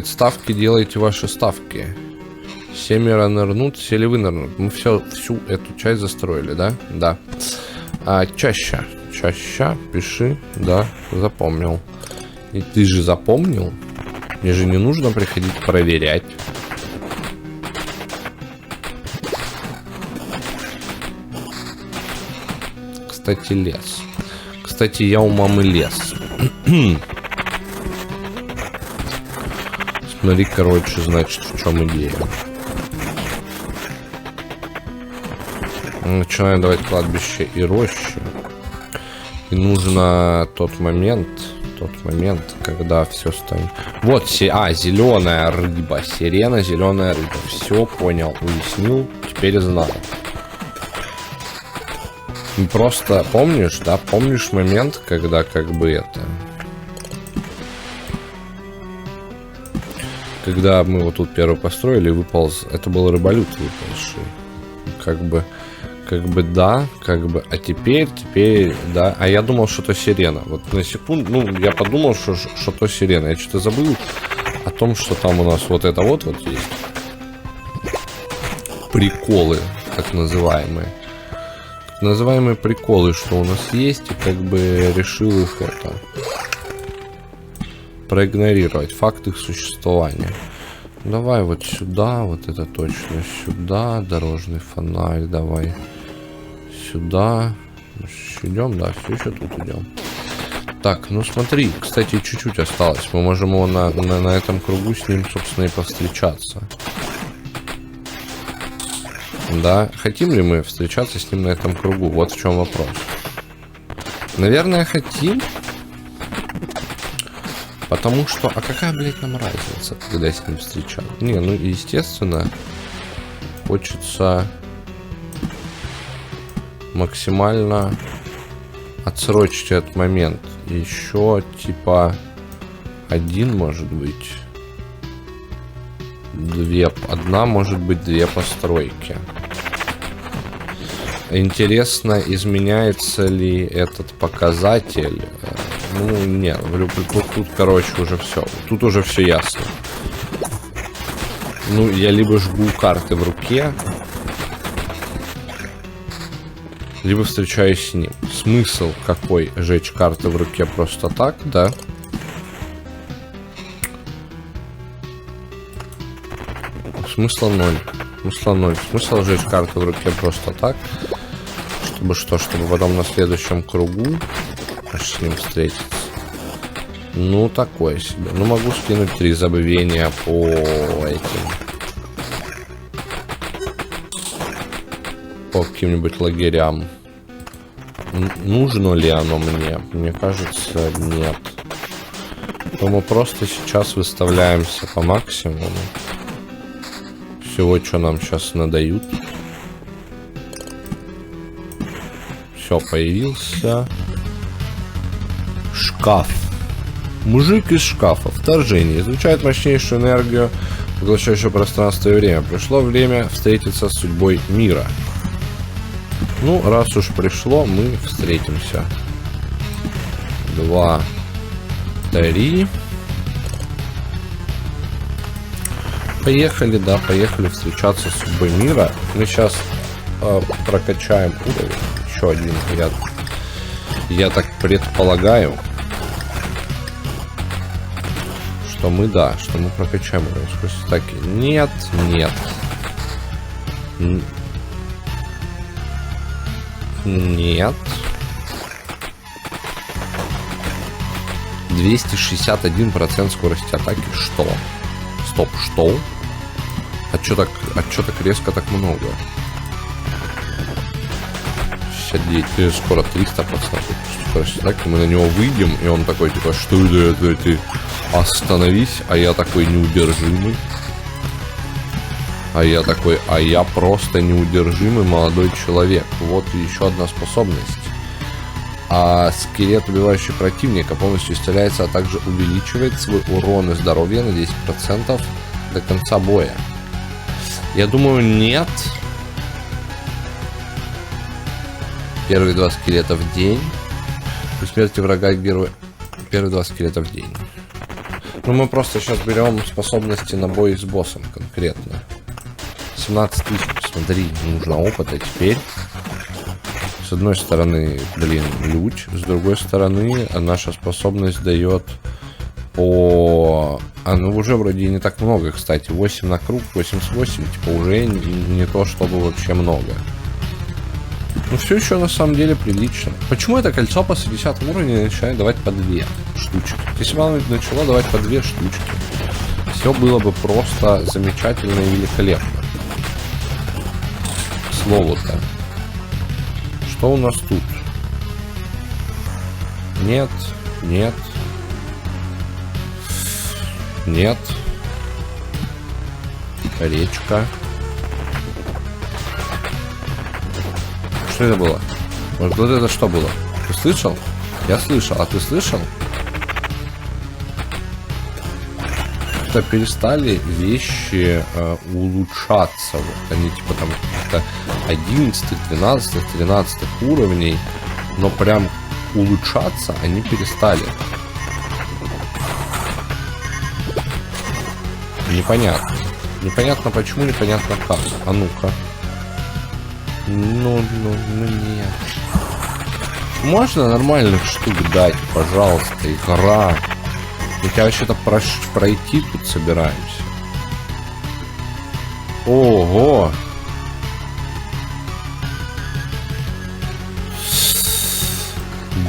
Ставки, делайте ваши ставки. Семеро нырнут, сели вынырнут. Мы всю эту часть застроили, да? Да. Чаще. Пиши. Да, запомнил. И ты же запомнил? Мне же не нужно приходить проверять. Кстати, лес. Кстати, я у мамы лес. Смотри, короче, значит, в чем идея. Начинаем давать кладбище и рощу. И нужно тот момент, когда все станет. Вот, зеленая рыба. Сирена, зеленая рыба. Все понял, уяснил, теперь знаю. Просто помнишь, да? Помнишь момент, когда как бы это... Когда мы вот тут первый построили, выполз... Это был рыболют выползший. Как бы да, а теперь, да. А я думал, что это сирена. Вот на секунду, ну, я подумал, что то сирена. Я что-то забыл о том, что там у нас вот это вот есть. Приколы, так называемые. Так называемые приколы, что у нас есть, и как бы решил их это... проигнорировать. Факт их существования. Давай вот сюда, вот это точно сюда. Дорожный фонарь, давай. Сюда. Идем, да, все еще тут идем. Так, ну смотри, кстати, чуть-чуть осталось. Мы можем его на этом кругу с ним, собственно, и повстречаться. Да, хотим ли мы встречаться с ним на этом кругу? Вот в чем вопрос. Наверное, хотим. Потому что, а какая, блядь, нам разница, когда с ним встречаться? Не, ну, естественно, хочется максимально отсрочить этот момент. Еще, типа, один, может быть, одна, может быть, две постройки. Интересно, изменяется ли этот показатель? Ну, нет, тут, короче, уже все. Тут уже все ясно. Ну, я либо жгу карты в руке, либо встречаюсь с ним. Смысл какой жечь карты в руке просто так, да? Смысла ноль. Смысла ноль. Смысл жечь карты в руке просто так. Чтобы что? Чтобы потом на следующем кругу с ним встретиться. Ну, такое себе. Ну, могу скинуть 3 забвения по этим. По каким-нибудь лагерям. Нужно ли оно мне? Мне кажется, нет. То мы просто сейчас выставляемся по максимуму. Всего, что нам сейчас надают. Все, появился. Шкаф. Мужик из шкафа. Вторжение. Излучает мощнейшую энергию, поглощающую пространство и время. Пришло время встретиться с судьбой мира. Ну, раз уж пришло, мы встретимся. 2, 3. Поехали, да, поехали встречаться с судьбой мира. Мы сейчас прокачаем уровень. Еще один, я так предполагаю, что мы, да, что мы прокачаем уровень. Сквозь стаки. Нет, нет. Нет. 261% скорости атаки. Что? Стоп, что? А чё так резко так много? 69, скоро 300% скорости атаки. Мы на него выйдем, и он такой, типа, что это ты? Остановись, а я такой неудержимый. А я такой, а я просто неудержимый молодой человек. Вот еще одна способность. А скелет, убивающий противника, полностью исцеляется, а также увеличивает свой урон и здоровье на 10% до конца боя. Я думаю, нет. Первые 2 скелета в день. При смерти врага героя. Первые 2 скелета в день. Ну, мы просто сейчас берем способности на бой с боссом конкретно. 17 тысяч, смотри, нужно опыта теперь. С одной стороны, блин, луч. С другой стороны, наша способность дает по... ну, уже вроде не так много, кстати. 8 на круг, 88, типа, уже не то, чтобы вообще много. Ну, все еще на самом деле прилично. Почему это кольцо после 10 уровня начинает давать по 2 штучки? Если бы оно начало давать по 2 штучки, все было бы просто замечательно и великолепно. К слову-то. Что у нас тут? Нет, нет. Нет. Речка. Что это было? Вот это что было? Ты слышал? Я слышал. А ты слышал? Как-то перестали вещи улучшаться. Вот они типа там каких-то 11, 12, 13 уровней. Но прям улучшаться они перестали. Непонятно. Непонятно почему, непонятно как. А ну-ка. Ну нет. Можно нормальных штук дать, пожалуйста, игра. Мы тебя вообще-то пройти тут собираемся. Ого!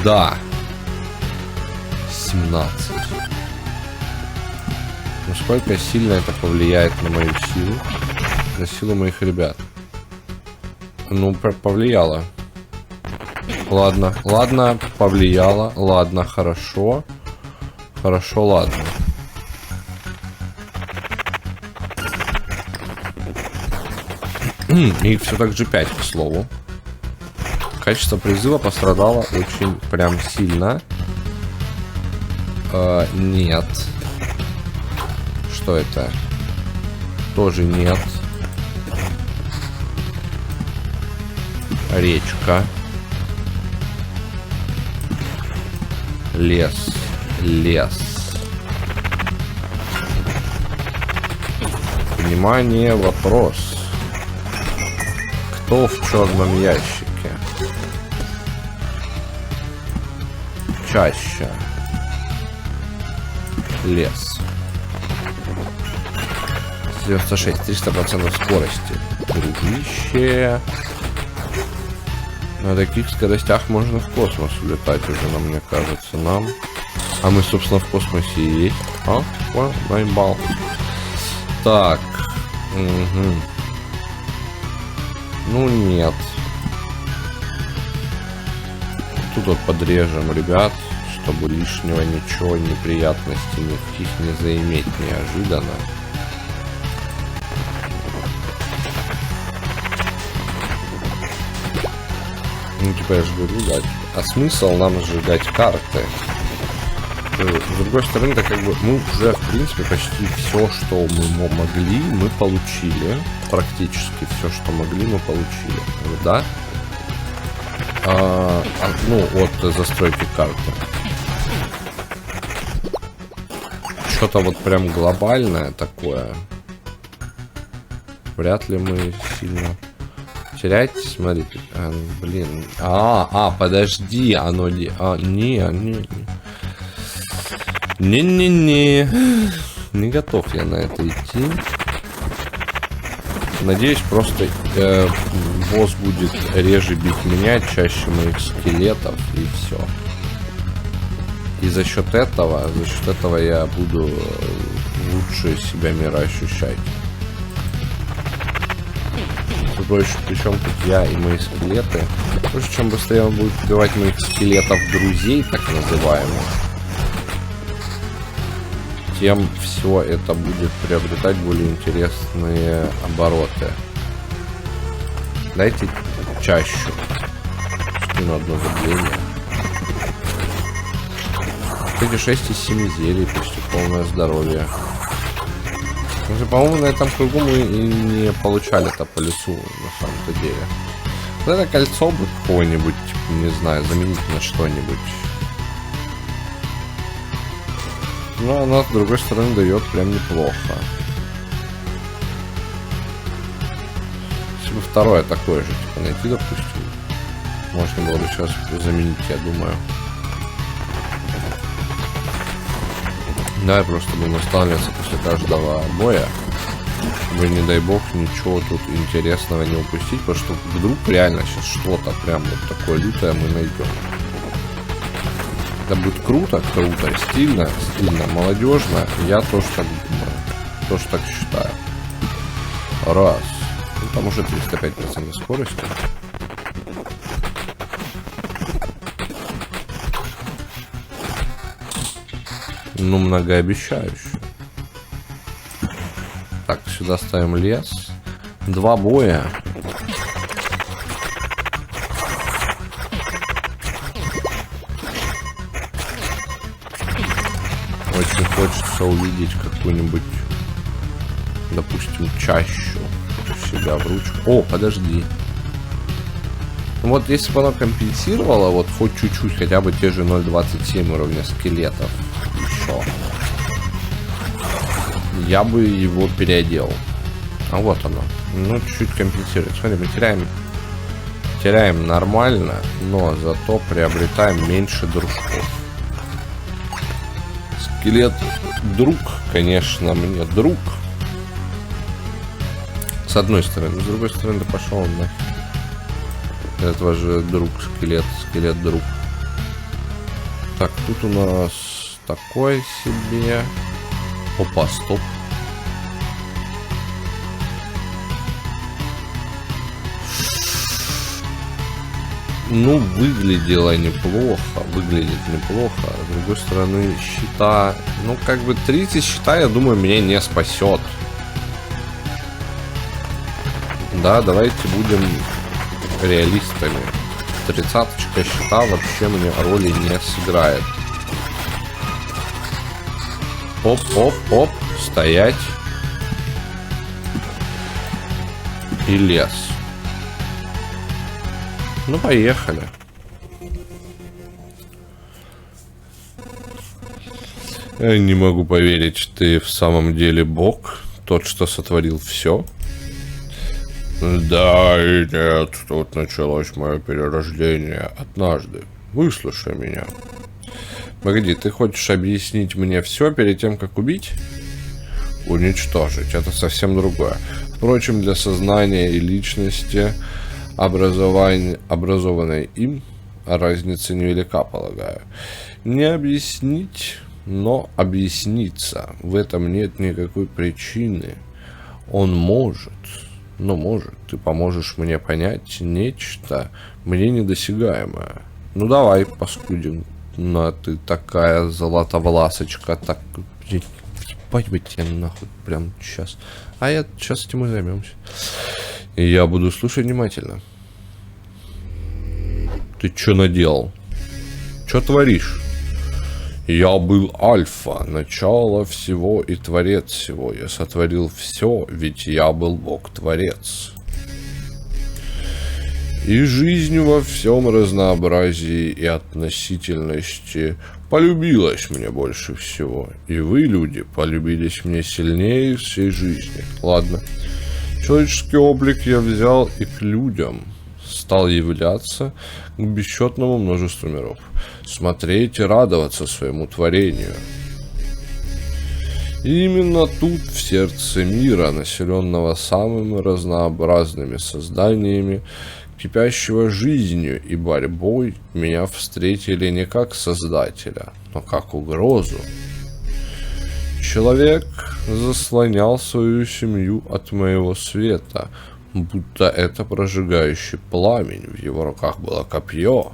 Да. 17. Насколько сильно это повлияет на мою силу? На силу моих ребят. Ну, повлияло. Ладно, ладно, повлияло. Ладно, хорошо. Хорошо, ладно. И все так же 5, к слову. Качество призыва пострадало очень прям сильно. Нет. Что это? Тоже нет. Речка. Лес. Лес. Внимание, вопрос. Кто в черном ящике? Чаще. Лес. 96, 300% скорости. Дружище. На таких скоростях можно в космос улетать уже, нам, мне кажется, нам. А мы, собственно, в космосе и есть. А? Понял? Наебал. Так. Угу. Ну, нет. Тут вот подрежем, ребят, чтобы лишнего ничего, неприятностей никаких не заиметь неожиданно. Ну, типа, я же говорю, да. А смысл нам сжигать карты? С другой стороны, так как бы мы уже, в принципе, почти все, что мы могли, мы получили. Практически все, что могли, мы получили. Да? Ну, от застройки карты. Что-то вот прям глобальное такое. Вряд ли мы сильно... Терять, смотрите, блин, подожди, оно не готов я на это идти. Надеюсь, просто босс будет реже бить меня, чаще моих скелетов, и все. И за счет этого я буду лучше себя мира ощущать. Причем тут я и мои скелеты. Потому что чем быстрее он будет убивать моих скелетов друзей, так называемых, тем все это будет приобретать более интересные обороты. Дайте чащу. Скину одно забление. Кстати, 6 из 7 зелий, почти полное здоровье. По-моему, на этом кругу мы и не получали-то по лицу, на самом-то деле. Вот это кольцо бы какое-нибудь, типа, не знаю, заменить на что-нибудь. Но оно, с другой стороны, дает прям неплохо. Если бы второе такое же, типа, найти, допустим, можно было бы сейчас заменить, я думаю. Да, просто будем останавливаться после каждого боя, чтобы, не дай бог, ничего тут интересного не упустить, потому что вдруг реально сейчас что-то прям вот такое лютое мы найдем. Это будет круто, стильно, молодежно. Я тоже так думаю, тоже так считаю. Раз. Ну, там уже 305% скорости. Ну, многообещающе. Так, сюда ставим лес. 2 боя. Очень хочется увидеть какую-нибудь, допустим, чащу у себя в ручку. О, подожди. Вот если бы оно компенсировало, вот хоть чуть-чуть, хотя бы те же 0.27 уровня скелетов, еще, я бы его переодел. А вот оно. Ну, чуть-чуть компенсирует. Смотри, мы теряем нормально, но зато приобретаем меньше дружков. Скелет друг, конечно, мне друг. С одной стороны, с другой стороны, да пошел он нахер. Этого же друг, скелет друг. Так, тут у нас такое себе. Опа, стоп. Ну, выглядит неплохо. С другой стороны, щита... Ну, как бы 30 щита, я думаю, меня не спасет. Да, давайте будем реалистами. 30-очка щита вообще мне роли не сыграет. Оп, стоять. И лес. Ну, поехали. Я не могу поверить, что ты в самом деле бог. Тот, что сотворил все? Да и нет, тут началось мое перерождение однажды. Выслушай меня. Погоди, ты хочешь объяснить мне все перед тем, как убить? Уничтожить. Это совсем другое. Впрочем, для сознания и личности, образованной им, разница невелика, полагаю. Не объяснить, но объясниться. В этом нет никакой причины. Он может, но может. Ты поможешь мне понять нечто мне недосягаемое. Ну давай, паскудин. Ну, ты такая золотовласочка, так... Ебать бы тебя нахуй прям сейчас. А я сейчас этим и займемся. И я буду слушать внимательно. Ты чё наделал? Чё творишь? Я был Альфа, начало всего и Творец всего. Я сотворил все, ведь я был Бог-Творец. И жизнь во всем разнообразии и относительности полюбилась мне больше всего. И вы, люди, полюбились мне сильнее всей жизни. Ладно. Человеческий облик я взял и к людям стал являться к бесчетному множеству миров. Смотреть и радоваться своему творению. И именно тут, в сердце мира, населенного самыми разнообразными созданиями, кипящего жизнью и борьбой, меня встретили не как создателя, но как угрозу. Человек заслонял свою семью от моего света, будто это прожигающий пламень, в его руках было копье.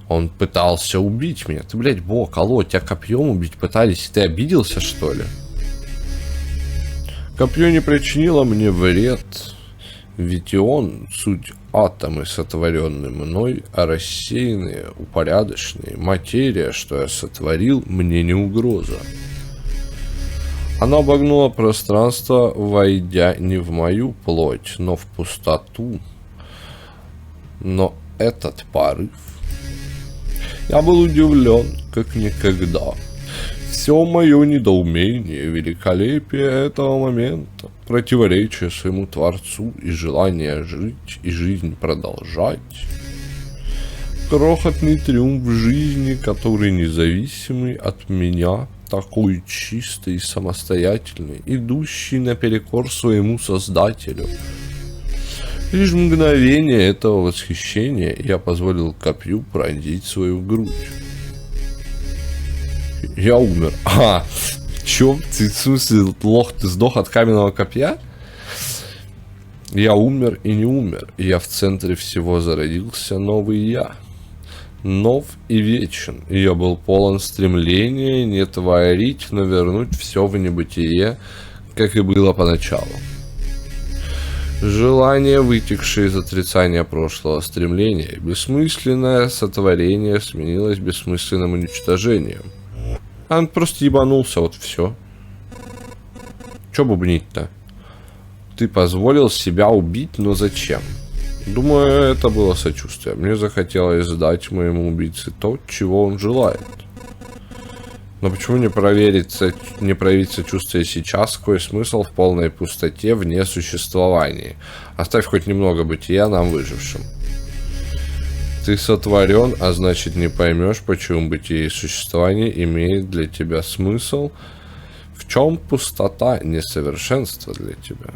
Он пытался убить меня. Ты, блядь, бог, алло, тебя копьем убить пытались, ты обиделся, что ли? Копье не причинило мне вред. Ведь и он, суть атомы, сотворенные мной, а рассеянные, упорядоченные, материя, что я сотворил, мне не угроза. Она обогнула пространство, войдя не в мою плоть, но в пустоту. Но этот порыв... Я был удивлен, как никогда. Все мое недоумение, великолепие этого момента, противоречие своему Творцу и желание жить и жизнь продолжать. Крохотный триумф жизни, который независимый от меня, такой чистый и самостоятельный, идущий наперекор своему Создателю. Лишь мгновение этого восхищения я позволил копью пронзить свою грудь. Я умер. Чё? Ты, в смысле, лох, ты сдох от каменного копья? Я умер и не умер. Я в центре всего зародился новый я. Нов и вечен. И я был полон стремления не творить, но вернуть все в небытие, как и было поначалу. Желание, вытекшее из отрицания прошлого стремления, бессмысленное сотворение сменилось бессмысленным уничтожением. Он просто ебанулся, вот все. Че бубнить-то? Ты позволил себя убить, но зачем? Думаю, это было сочувствие. Мне захотелось дать моему убийце то, чего он желает. Но почему не проявить сочувствие сейчас? Какой смысл в полной пустоте вне существования? Оставь хоть немного бытия нам, выжившим. Ты сотворен, а значит не поймешь, почему бытие и существование имеет для тебя смысл. В чем пустота, несовершенство для тебя?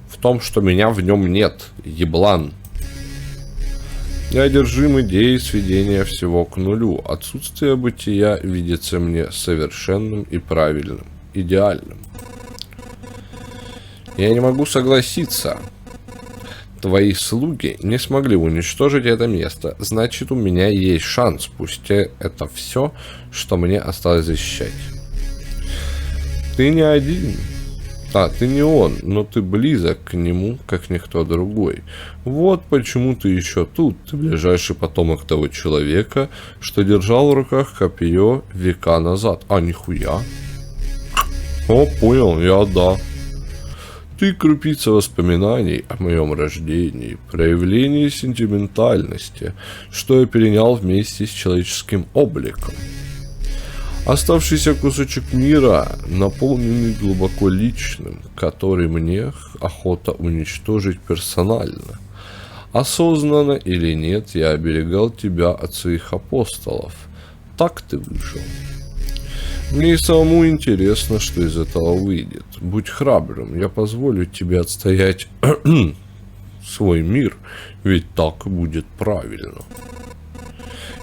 В том, что меня в нем нет, еблан. Я одержим идеей сведения всего к нулю. Отсутствие бытия видится мне совершенным и правильным, идеальным. Я не могу согласиться. Твои слуги не смогли уничтожить это место. Значит, у меня есть шанс. Пусть это все, что мне осталось защищать. Ты не один. Ты не он, но ты близок к нему, как никто другой. Вот почему ты еще тут. Ты ближайший потомок того человека, что держал в руках копье века назад. Нихуя. О, понял, да. Ты крупица воспоминаний о моем рождении, проявление сентиментальности, что я перенял вместе с человеческим обликом. Оставшийся кусочек мира, наполненный глубоко личным, который мне охота уничтожить персонально. Осознанно или нет, я оберегал тебя от своих апостолов. Так ты выжил. Мне и самому интересно, что из этого выйдет. Будь храбрым, я позволю тебе отстоять свой мир, ведь так будет правильно.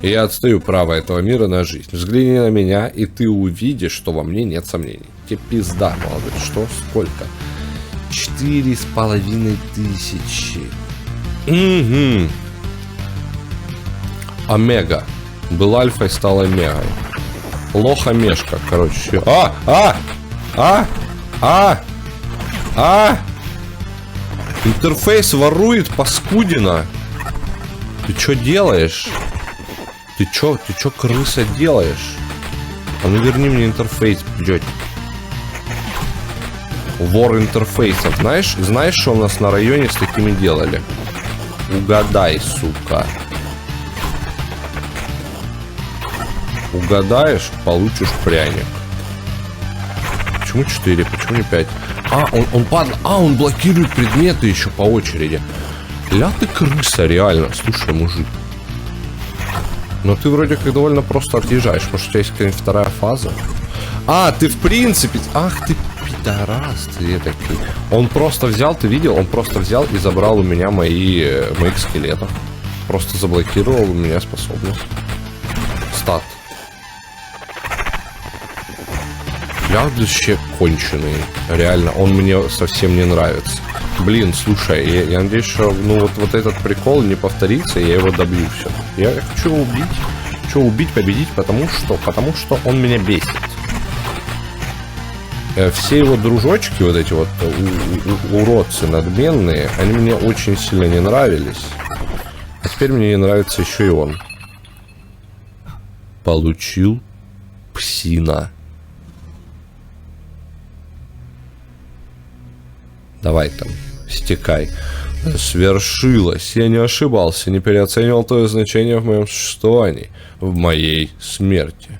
И я отстаю право этого мира на жизнь. Взгляни на меня, и ты увидишь, что во мне нет сомнений. Тебе пизда, молодой. Что? Сколько? 4500. Угу. Омега. Был альфой, стал омегой. Лоха-мешка, короче. Интерфейс ворует, паскудина. Ты чё делаешь? Ты чё, крыса, делаешь? А ну верни мне интерфейс, блядь. Вор интерфейсов. Знаешь, что у нас на районе с такими делали? Угадай, сука. Угадаешь, получишь пряник. Почему 4? Почему не 5? Он падла. Он блокирует предметы еще по очереди. Ля ты крыса, реально. Слушай, мужик. Но ты вроде как довольно просто отъезжаешь. Может, у тебя есть какая-нибудь вторая фаза? Ты в принципе... Ах ты пидорас, ты такой. Он просто взял, ты видел? Он просто взял и забрал у меня моих скелетов. Просто заблокировал у меня способность. Стат. Я вообще конченый. Реально, он мне совсем не нравится. Блин, слушай, я надеюсь, что вот этот прикол не повторится, и я его добью все. Я хочу его убить. Хочу убить, победить, потому что он меня бесит. Все его дружочки, вот эти вот уродцы надменные, они мне очень сильно не нравились. А теперь мне не нравится еще и он. Получил псина. Давай там, стекай. Свершилось. Я не ошибался, не переоценивал твое значение в моем существовании, в моей смерти.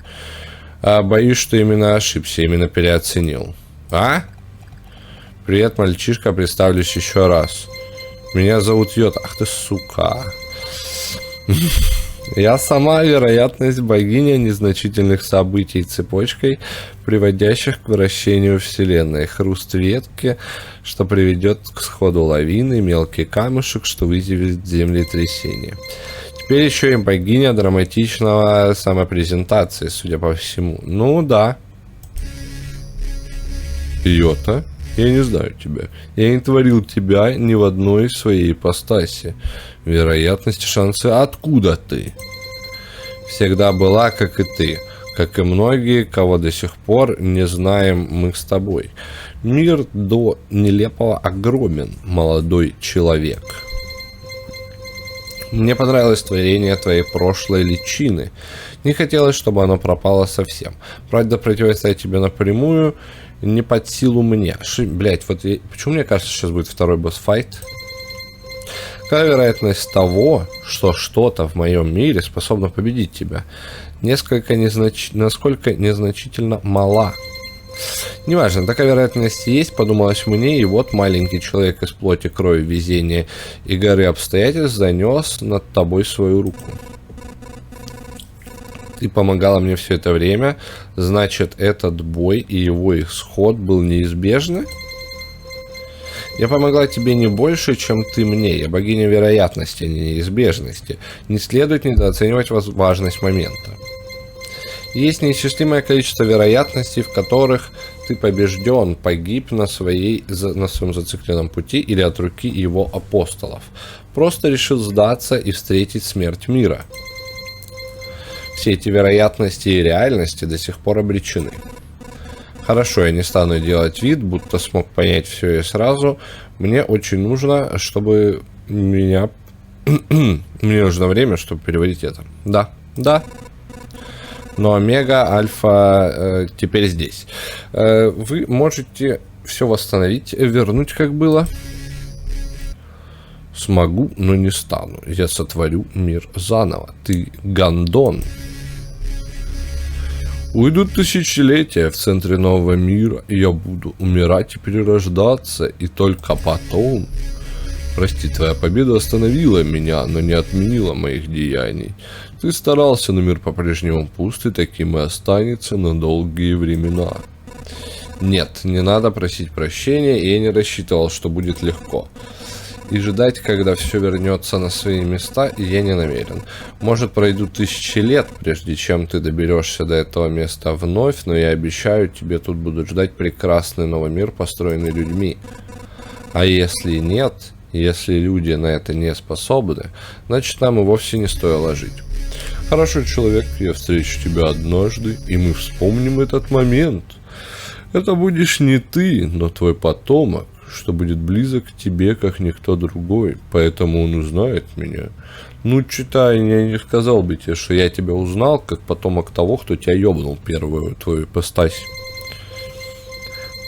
Боюсь, что именно ошибся, именно переоценил. Привет, мальчишка, представлюсь еще раз. Меня зовут Йота. Ах ты, сука. Я сама вероятность, богиня незначительных событий цепочкой, приводящих к вращению вселенной. Хруст ветки, что приведет к сходу лавины, мелкий камешек, что вызовет землетрясение. Теперь еще и богиня драматичного самопрезентации, судя по всему. Ну да. Йота, я не знаю тебя. Я не творил тебя ни в одной своей ипостаси. Вероятность, шансы, откуда ты? Всегда была, как и ты, как и многие, кого до сих пор не знаем мы с тобой. Мир до нелепого огромен, молодой человек. Мне понравилось творение твоей прошлой личины. Не хотелось, чтобы оно пропало совсем. Правда, противостоять тебе напрямую не под силу мне. Блять, почему мне кажется, сейчас будет второй босс-файт? Какая вероятность того, что что-то в моем мире способно победить тебя? Насколько незначительно мала. Неважно, такая вероятность есть, подумалось мне, и вот маленький человек из плоти, крови, везения и горы обстоятельств занес над тобой свою руку. Ты помогала мне все это время, значит, этот бой и его исход был неизбежный? Я помогла тебе не больше, чем ты мне. Я богиня вероятности, а не неизбежности. Не следует недооценивать важность момента. Есть неисчислимое количество вероятностей, в которых ты побежден, погиб на своем зацикленном пути или от руки его апостолов. Просто решил сдаться и встретить смерть мира. Все эти вероятности и реальности до сих пор обречены. Хорошо, я не стану делать вид, будто смог понять все и сразу. Мне очень нужно, чтобы мне нужно время, чтобы переводить это. Да. Но Омега, Альфа теперь здесь. Вы можете все восстановить, вернуть как было. Смогу, но не стану. Я сотворю мир заново. Ты гондон. Уйдут тысячелетия в центре нового мира, и я буду умирать и перерождаться, и только потом... Прости, твоя победа остановила меня, но не отменила моих деяний. Ты старался, но мир по-прежнему пуст, и таким и останется на долгие времена. Нет, не надо просить прощения, и я не рассчитывал, что будет легко. И ждать, когда все вернется на свои места, я не намерен. Может, пройдут тысячи лет, прежде чем ты доберешься до этого места вновь, но я обещаю, тебе тут будут ждать прекрасный новый мир, построенный людьми. А если нет, если люди на это не способны, значит, нам и вовсе не стоило жить. Хорошо, человек, я встречу тебя однажды, и мы вспомним этот момент. Это будешь не ты, но твой потомок, что будет близок к тебе, как никто другой, поэтому он узнает меня. Ну, читай, я не сказал бы тебе, что я тебя узнал, как потомок того, кто тебя ёбнул первую твою ипостась.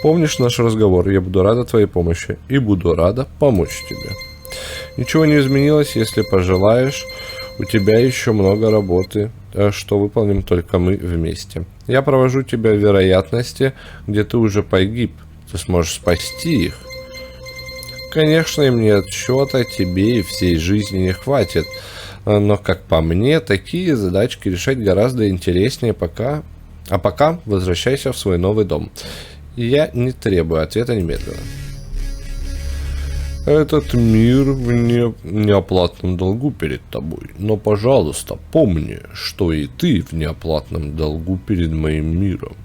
Помнишь наш разговор? Я буду рада твоей помощи и буду рада помочь тебе. Ничего не изменилось, если пожелаешь. У тебя еще много работы, что выполним только мы вместе. Я провожу тебя в вероятности, где ты уже погиб. Ты сможешь спасти их. Конечно, им нет счета, тебе и всей жизни не хватит. Но, как по мне, такие задачки решать гораздо интереснее пока. А пока возвращайся в свой новый дом. Я не требую ответа немедленно. Этот мир в неоплатном долгу перед тобой. Но, пожалуйста, помни, что и ты в неоплатном долгу перед моим миром.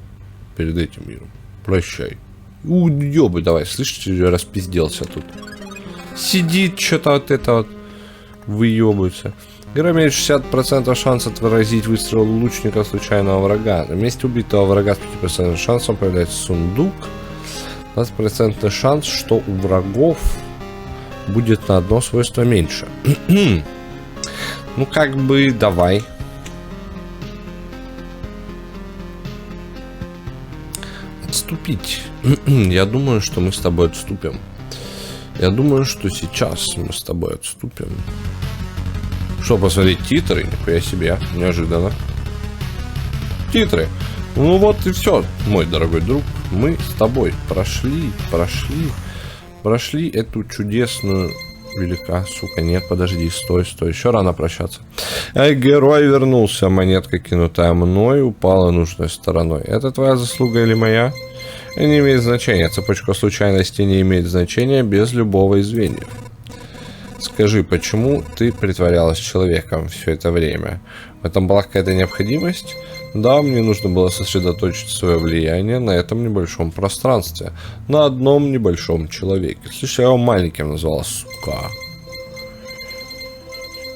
Перед этим миром. Прощай. Уёбы, давай, слышите, распизделся тут. Сидит что-то вот это вот. Выёбывается. Игра имеет 60% шанс отразить выстрел лучника случайного врага. На месте убитого врага с 5% шансом появляется сундук. 20% шанс, что у врагов будет на одно свойство меньше. Ну, как бы, давай. Отступить. Я думаю, что мы с тобой отступим. Я думаю, что сейчас мы с тобой отступим. Что, посмотреть титры? Нихуя себе, неожиданно. Титры. Ну вот и все, мой дорогой друг. Мы с тобой прошли эту чудесную... Велика, сука, нет, подожди, стой, еще рано прощаться. Герой вернулся, монетка, кинутая мной, упала нужной стороной. Это твоя заслуга или моя? Не имеет значения, цепочка случайностей не имеет значения без любого из звеньев. Скажи, почему ты притворялась человеком все это время? В этом была какая-то необходимость? Да, мне нужно было сосредоточить свое влияние на этом небольшом пространстве. На одном небольшом человеке. Слушай, я его маленьким назвала, сука.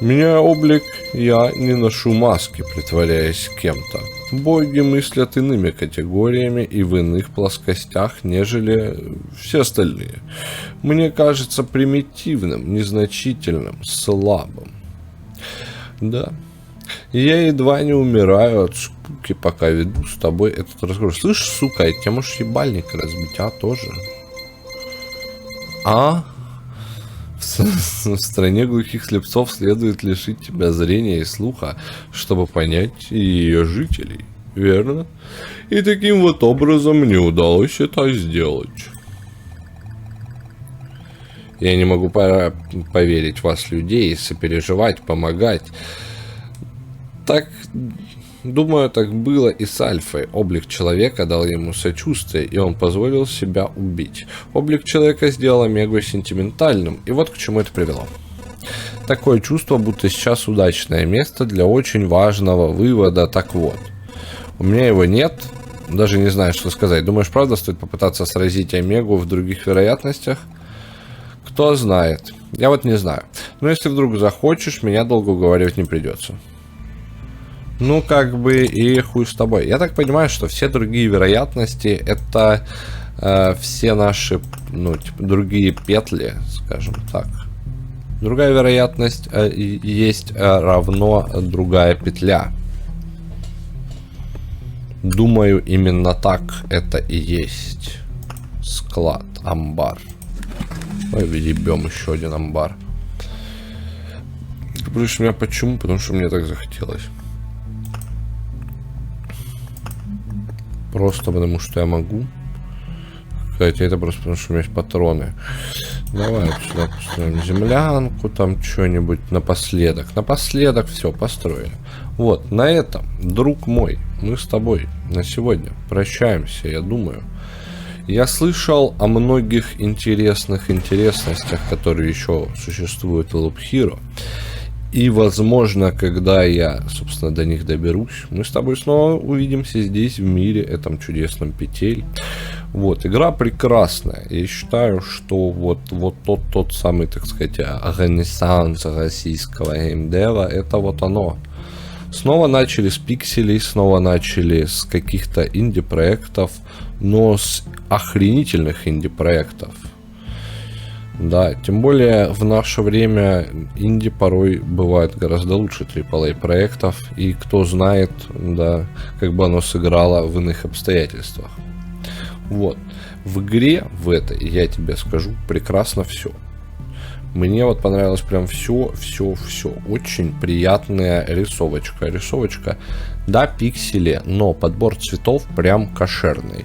Меняя облик, я не ношу маски, притворяясь кем-то. Боги мыслят иными категориями и в иных плоскостях, нежели все остальные. Мне кажется примитивным, незначительным, слабым. Да. Я едва не умираю от скуки, пока веду с тобой этот разговор. Слышь, сука, я тебя можешь ебальник разбить, а тоже? А? В стране глухих слепцов следует лишить тебя зрения и слуха, чтобы понять ее жителей, верно? И таким вот образом мне удалось это сделать. Я не могу поверить в вас, людей, сопереживать, помогать. Так, думаю, так было и с Альфой. Облик человека дал ему сочувствие, и он позволил себя убить. Облик человека сделал Омегу сентиментальным, и вот к чему это привело. Такое чувство, будто сейчас удачное место для очень важного вывода. Так вот, у меня его нет, даже не знаю, что сказать. Думаешь, правда стоит попытаться сразить Омегу в других вероятностях? Кто знает. Я вот не знаю. Но если вдруг захочешь, меня долго уговаривать не придется. Ну, как бы, и хуй с тобой. Я так понимаю, что все другие вероятности это все наши, ну, типа, другие петли, скажем так. Другая вероятность есть равно другая петля. Думаю, именно так это и есть. Склад, амбар. Ой, въебем еще один амбар. Ты спрашиваешь меня почему? Потому что мне так захотелось. Просто потому что я могу. Хотя это просто потому что у меня есть патроны. Давай сюда построим землянку, там что-нибудь напоследок. Напоследок все построили. Вот, на этом, друг мой, мы с тобой на сегодня прощаемся, я думаю. Я слышал о многих интересностях, которые еще существуют в Loop Hero. И, возможно, когда я, собственно, до них доберусь, мы с тобой снова увидимся здесь, в мире, этом чудесном Петель. Вот, игра прекрасная. Я считаю, что вот тот самый, так сказать, ренессанс российского геймдева, это вот оно. Снова начали с пикселей, снова начали с каких-то инди-проектов, но с охренительных инди-проектов. Да, тем более в наше время инди порой бывает гораздо лучше AAA проектов, и кто знает, да, как бы оно сыграло в иных обстоятельствах. Вот, в игре в этой, я тебе скажу, прекрасно все. Мне вот понравилось прям все. Очень приятная рисовочка. Рисовочка, да, пиксели, но подбор цветов прям кошерный.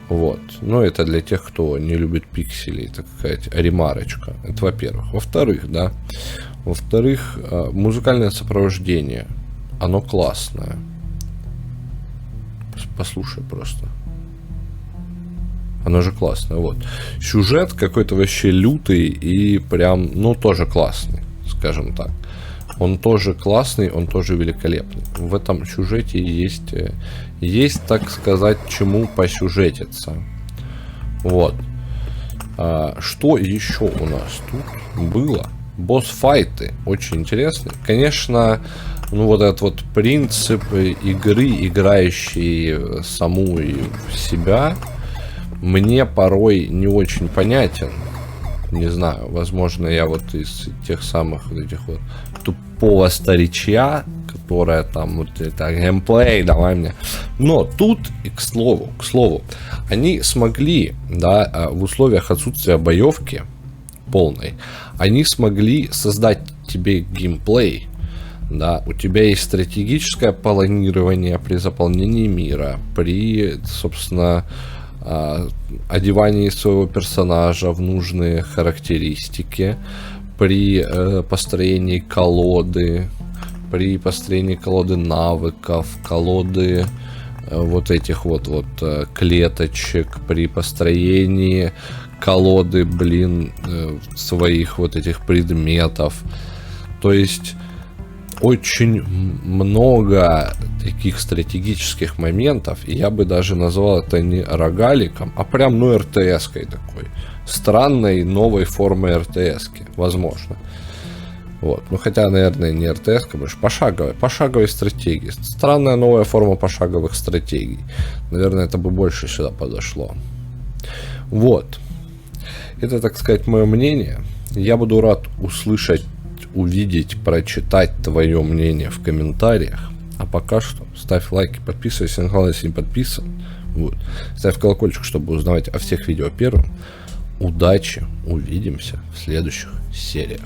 Вот. Ну, это для тех, кто не любит пиксели, так сказать, ремарочка. Это во-первых. Во-вторых, да. Во-вторых, музыкальное сопровождение. Оно классное. Послушай просто. Оно же классное, вот. Сюжет какой-то вообще лютый и прям, ну, тоже классный, скажем так. Он тоже классный, он тоже великолепный. В этом сюжете есть, так сказать, чему посюжетиться. Вот. Что еще у нас тут было? Босс-файты очень интересные. Конечно, ну вот этот вот принцип игры, играющий саму себя, мне порой не очень понятен. Не знаю, возможно, я вот из тех самых вот этих вот тупого старичья, которая там вот это геймплей, давай мне. Но тут, и к слову, они смогли, да, в условиях отсутствия боевки полной, они смогли создать тебе геймплей. Да, у тебя есть стратегическое планирование при заполнении мира, при, собственно, одевании своего персонажа в нужные характеристики, при построении колоды, при построении колоды навыков, колоды вот этих вот клеточек, при построении колоды, своих вот этих предметов. То есть очень много таких стратегических моментов, и я бы даже назвал это не рогаликом, а прям, ну, РТС-кой такой. Странной новой формой РТС-ки, возможно. Вот. Ну, хотя, наверное, не РТС-ка, больше пошаговой стратегии. Странная новая форма пошаговых стратегий. Наверное, это бы больше сюда подошло. Вот. Это, так сказать, мое мнение. Я буду рад услышать, увидеть, прочитать твое мнение в комментариях. А пока что ставь лайки, подписывайся на канал, если не подписан. Вот. Ставь колокольчик, чтобы узнавать о всех видео первым. Удачи, увидимся в следующих сериях.